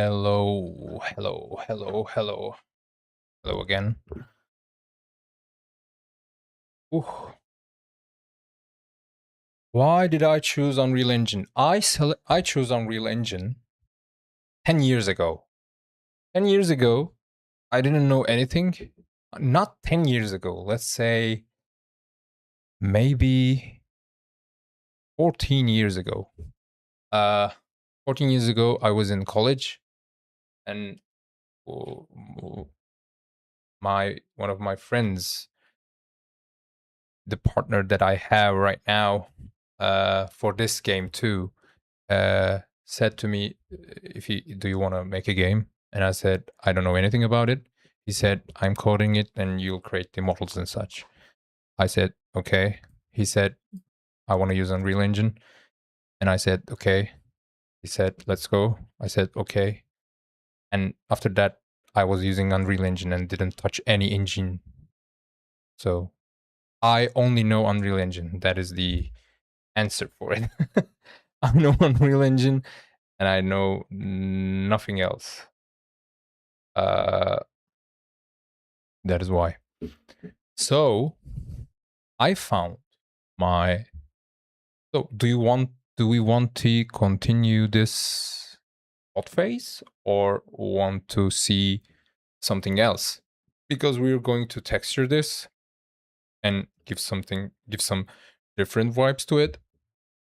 Hello, hello, hello, hello. Hello again. Ooh. Why did I choose Unreal Engine? I chose Unreal Engine 10 years ago. 10 years ago, I didn't know anything. Not 10 years ago, let's say maybe 14 years ago. Uh 14 years ago, I was in college, and my one of my friends, the partner that I have right now, for this game too, said to me, "If you do you want to make a game?" And I said, "I don't know anything about it." He said, "I'm coding it, and you'll create the models and such." I said, "Okay." He said, "I want to use Unreal Engine," and I said, "Okay." He said, "Let's go." I said, "Okay." And after that, I was using Unreal Engine and didn't touch any engine. So I only know Unreal Engine. That is the answer for it. I know Unreal Engine, and I know nothing else. Uh, that is why. So I found my. So Do we want to continue this hot phase, or want to see something else? Because we're going to texture this and give some different vibes to it.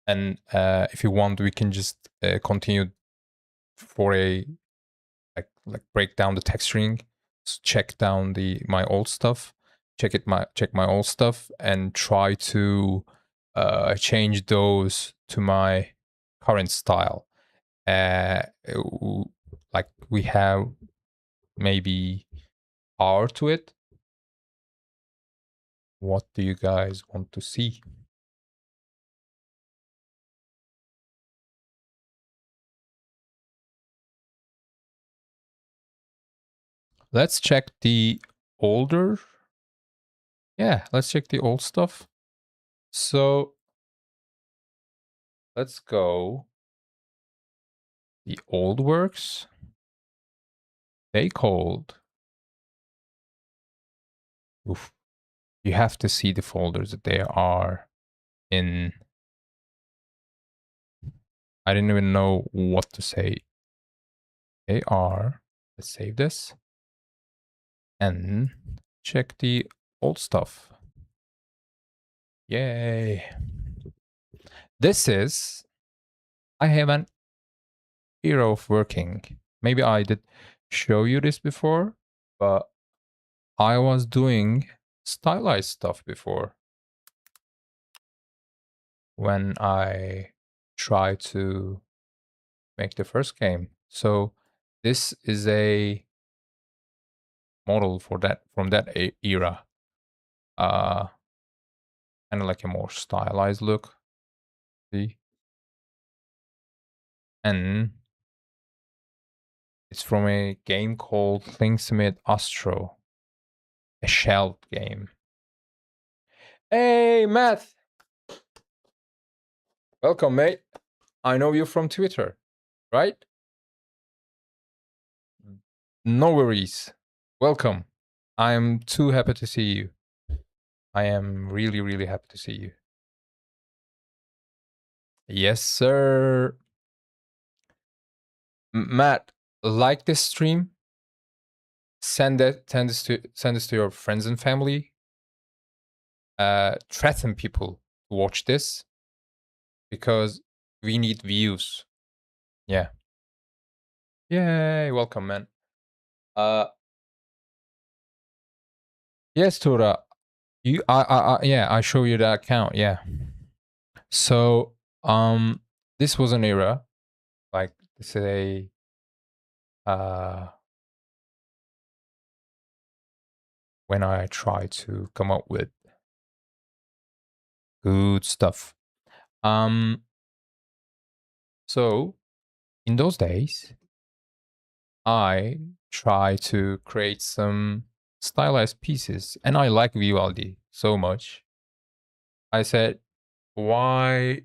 And if you want, we can just continue for a break down the texturing, check down my old stuff, check my old stuff, and try to change those to my current style. Uh, like we have maybe hour to it. What do you guys want to see? Let's check the older. Yeah, let's check the old stuff. So let's go. The old works. They called. Oof. You have to see the folders that they are in. I didn't even know what to say. They are. Let's save this and check the old stuff. Yay. This is. I have an era of working. Maybe I did show you this before, but I was doing stylized stuff before when I tried to make the first game. So this is a model for that from that era. Uh, kind of like a more stylized look. See, and it's from a game called Klingsmith Astro, a shell game. Hey, Matt. Welcome, mate. I know you from Twitter, right? No worries. Welcome. I'm too happy to see you. I am really, really happy to see you. Yes, sir. Matt, like this stream. Send this to your friends and family. Threaten people to watch this because we need views. Yeah. Yay! Welcome, man. Uh, yes, Tora. Yeah, I show you that account. Yeah. So, this was an era, like this is a when I try to come up with good stuff. So in those days, I try to create some stylized pieces, and I like Vivaldi so much. I said, why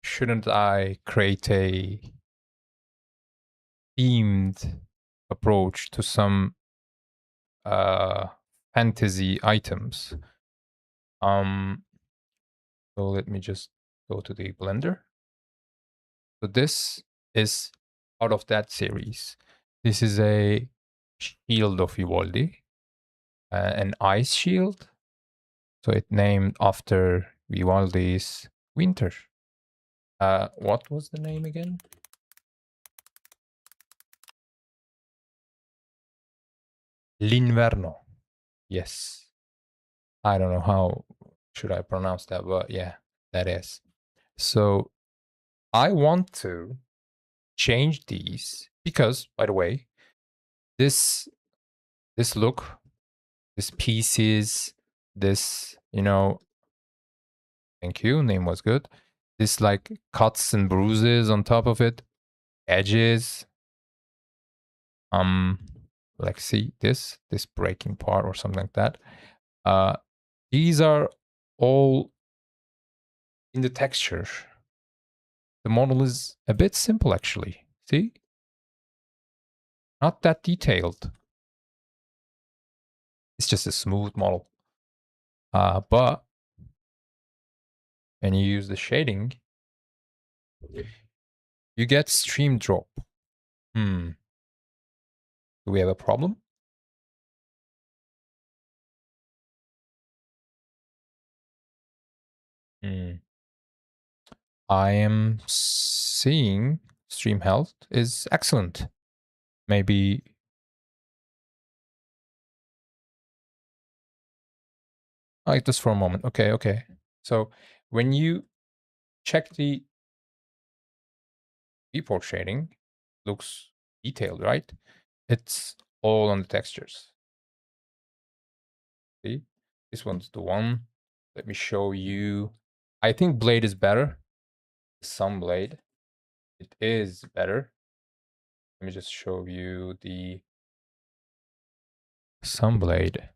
shouldn't I create themed approach to some uh, fantasy items. Um, so let me just go to the Blender. So this is out of that series. This is a shield of Vivaldi, an ice shield. So it named after Vivaldi's Winter. What was the name again? L'Inverno. Yes. I don't know how should I pronounce that, but yeah, that is. So I want to change these because, by the way, this look, this pieces, this, thank you, name was good. This like cuts and bruises on top of it, edges, like see this breaking part or something like that. These are all in the texture. The model is a bit simple actually. See? Not that detailed. It's just a smooth model. But when you use the shading, you get stream drop. Do we have a problem? I am seeing stream health is excellent. Maybe. Just for a moment. Okay. So when you check the viewport shading, looks detailed, right? It's all on the textures. See, this one's the one. Let me show you. I think blade is better. Some blade. It is better. Let me just show you the some blade.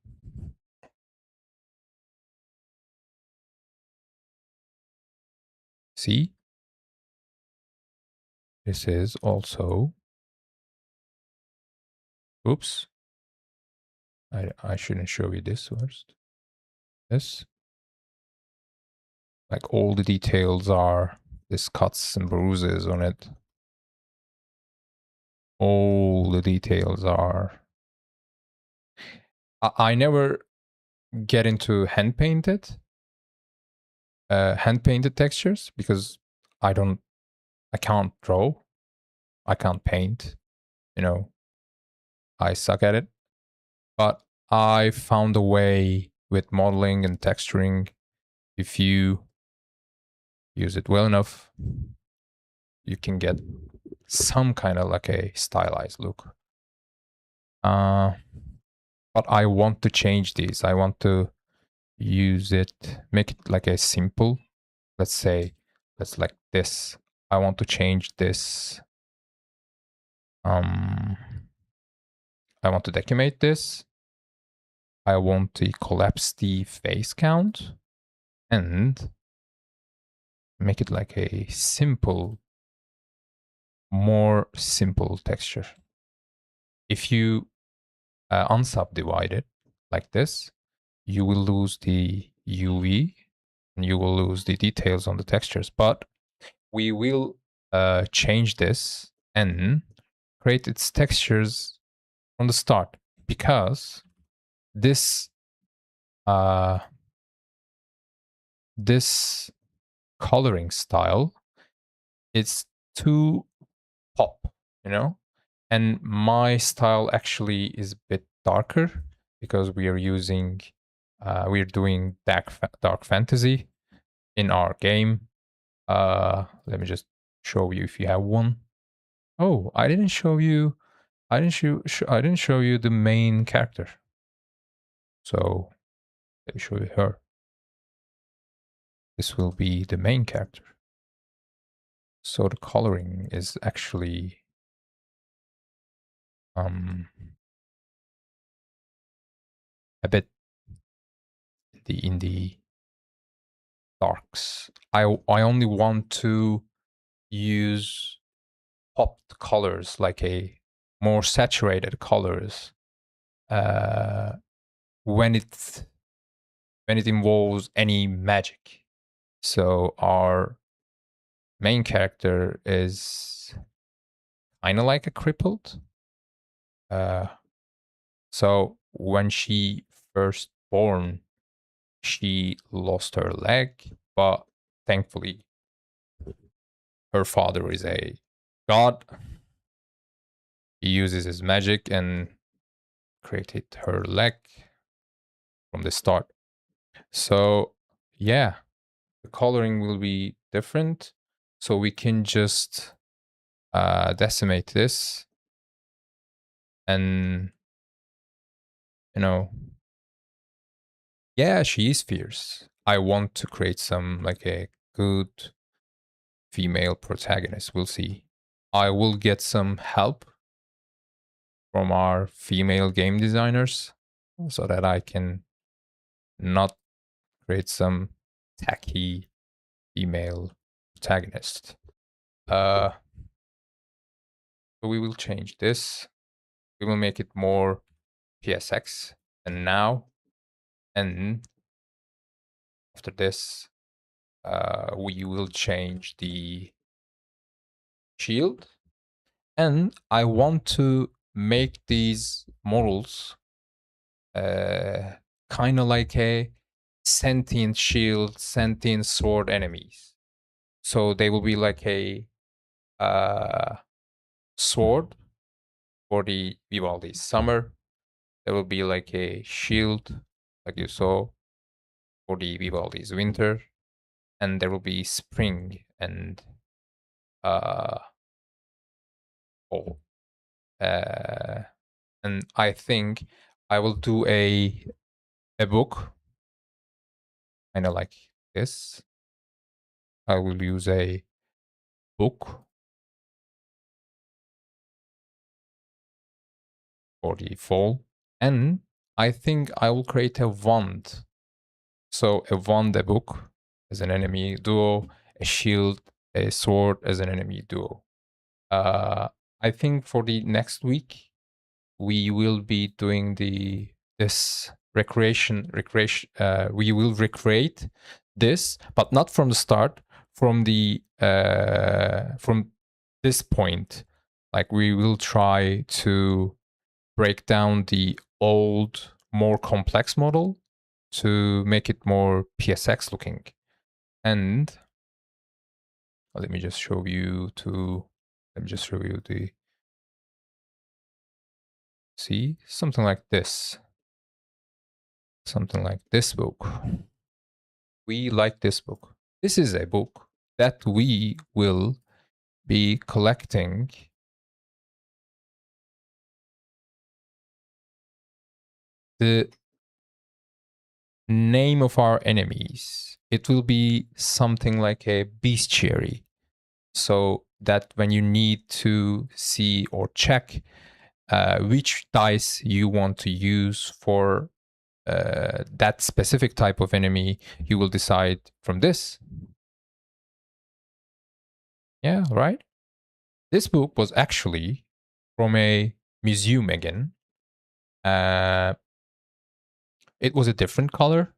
See? This is also. Oops. I shouldn't show you this first. This. Like all the details are this cuts and bruises on it. All the details are. I never get into hand painted textures because I can't draw. I can't paint. I suck at it. But I found a way with modeling and texturing. If you use it well enough, you can get some kind of like a stylized look. But I want to change these. I want to use it, make it like a simple. Let's say, let's like this. I want to change this. I want to decimate this. I want to collapse the face count and make it like a simple, more simple texture. If you unsubdivide it like this, you will lose the UV and you will lose the details on the textures. But we will change this and create its textures from the start because this this coloring style is too pop, and my style actually is a bit darker because we are using we're doing dark fantasy in our game. Let me just show you if you have one. Oh, I didn't show you. I didn't show you the main character. So let me show you her. This will be the main character. So the coloring is actually a bit in the darks. I only want to use popped colors, like a more saturated colors, uh, when it involves any magic. So our main character is kind of like a crippled. Uh, so when she first born, she lost her leg, but thankfully her father is a god. He uses his magic and created her leg from the start. So yeah, the coloring will be different. So we can just decimate this and, you know, yeah, she is fierce. I want to create some like a good female protagonist. We'll see. I will get some help from our female game designers so that I can not create some tacky female protagonist. So we will change this. We will make it more PSX. And now, and after this, we will change the shield. And I want to make these models uh, kind of like a sentient shield, sentient sword enemies. So they will be like a uh, sword for the Vivaldi summer. There will be like a shield, like you saw, for the Vivaldi's winter, and there will be spring and uh, fall. Uh, and I think I will do a book, kind of like this. I will use a book for the fall, and I think I will create a wand. So a wand, a book as an enemy duo, a shield, a sword as an enemy duo. Uh, I think for the next week we will be doing this recreation. We will recreate this, but not from the start. From this point, like we will try to break down the old, more complex model to make it more PSX looking. And let me just show you the see something like this. Something like this book. We like this book. This is a book that we will be collecting the name of our enemies. It will be something like a bestiary. So that when you need to see or check which dice you want to use for that specific type of enemy, you will decide from this. Yeah, right? This book was actually from a museum again. Uh, it was a different color.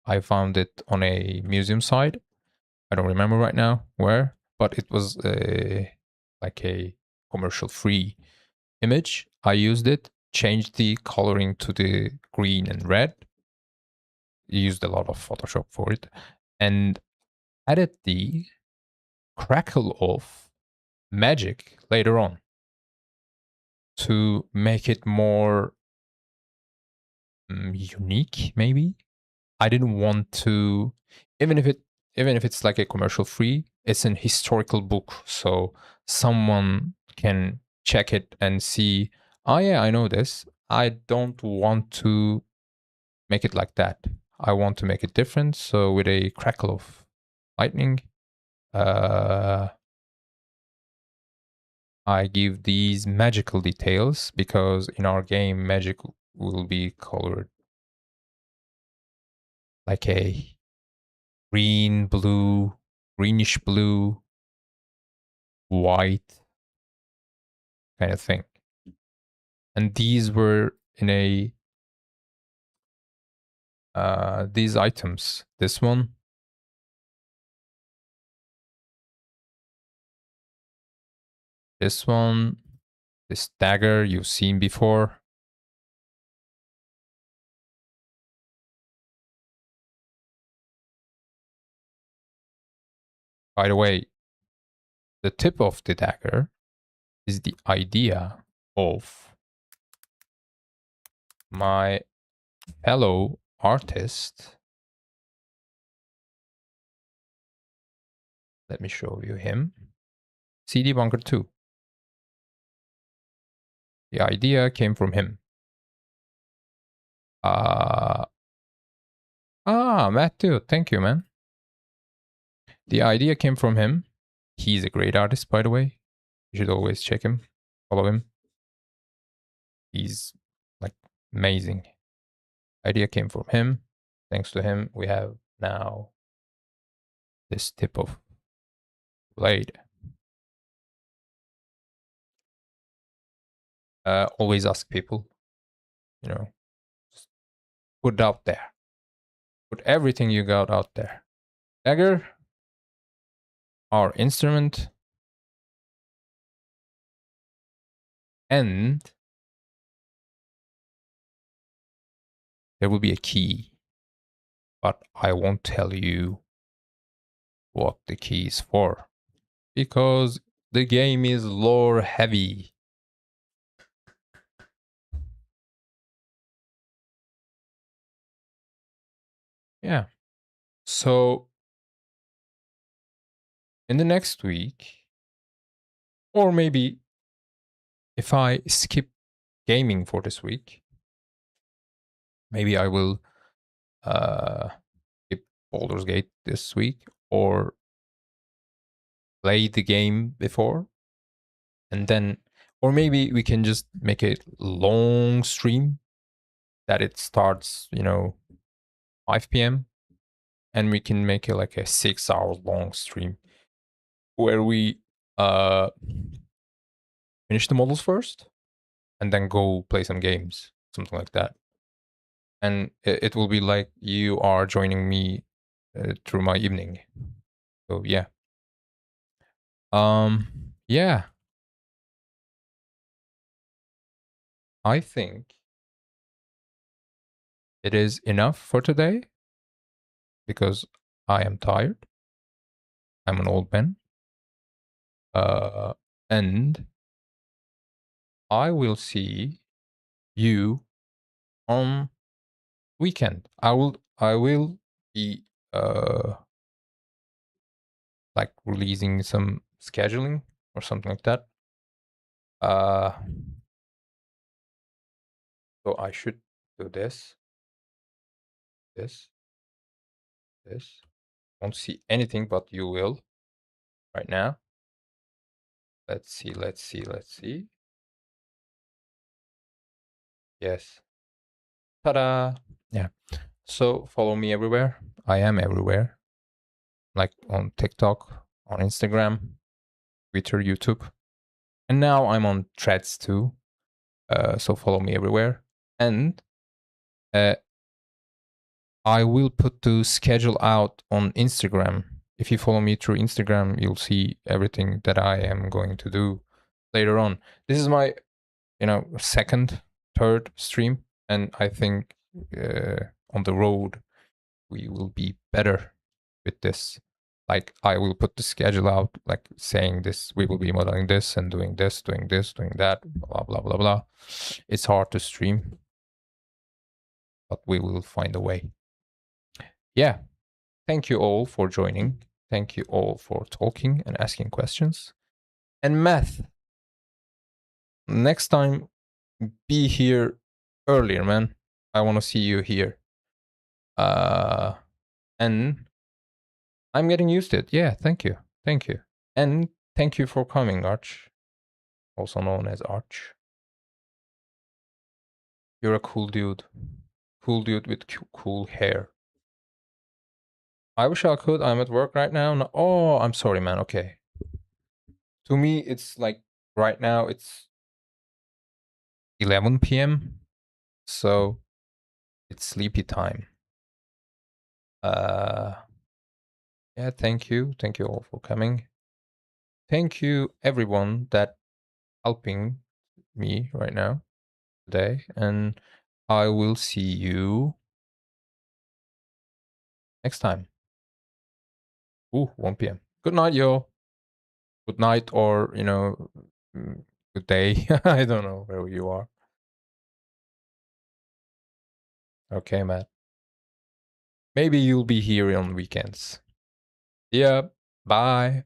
I found it on a museum site. I don't remember right now where, but it was like a commercial free image. I used it, changed the coloring to the green and red, used a lot of Photoshop for it, and added the crackle of magic later on to make it more unique, maybe. I didn't want to, even if it even if it's like a commercial free, it's an historical book, so someone can check it and see, oh yeah, I know this. I don't want to make it like that. I want to make it different. So with a crackle of lightning, uh, I give these magical details because in our game, magic will be colored like a green, blue, greenish blue, white, kind of thing. And these were in a these items. This one, this one, this dagger you've seen before. By the way, the tip of the dagger is the idea of my fellow artist. Let me show you him. CD Bunker 2. The idea came from him. Matt too. Thank you, man. The idea came from him. He's a great artist, by the way. You should always check him, follow him. He's like amazing. Idea came from him. Thanks to him, we have now this tip of blade. Always ask people, you know, just put it out there. Put everything you got out there. Dagger, our instrument, and there will be a key, but I won't tell you what the key is for because the game is lore heavy. Yeah. So in the next week, or maybe if I skip gaming for this week, maybe I will skip Baldur's Gate this week or play the game before. And then, or maybe we can just make a long stream that it starts, 5 p.m. and we can make it like a 6 hour long stream where we finish the models first and then go play some games, something like that. And it will be like you are joining me through my evening. So yeah. Yeah. I think it is enough for today because I am tired. I'm an old man. And I will see you on weekend. I will be like releasing some scheduling or something like that. So I should do this. Won't see anything, but you will right now. Let's see. Yes. Ta-da! Yeah. So follow me everywhere. I am everywhere. Like on TikTok, on Instagram, Twitter, YouTube. And now I'm on Threads too. So follow me everywhere. And I will put the schedule out on Instagram. If you follow me through Instagram, you'll see everything that I am going to do later on. This is my, second, third stream. And I think on the road, we will be better with this. Like I will put the schedule out, like saying this, we will be modeling this and doing this, doing that, blah, blah, blah, blah. It's hard to stream, but we will find a way. Yeah. Thank you all for joining. Thank you all for talking and asking questions. And Math, next time, be here earlier, man. I want to see you here. And I'm getting used to it. Yeah, thank you. And thank you for coming, Arch, also known as Arch. You're a cool dude. Cool dude with cool hair. I wish I could. I'm at work right now. No, oh, I'm sorry, man. Okay. To me, it's like right now, it's 11 p.m. So it's sleepy time. Yeah, thank you. Thank you all for coming. Thank you everyone that helping me right now today, and I will see you next time. Ooh, 1 p.m. Good night, yo. Good night, or good day. I don't know where you are. Okay, Matt. Maybe you'll be here on weekends. Yeah. Bye.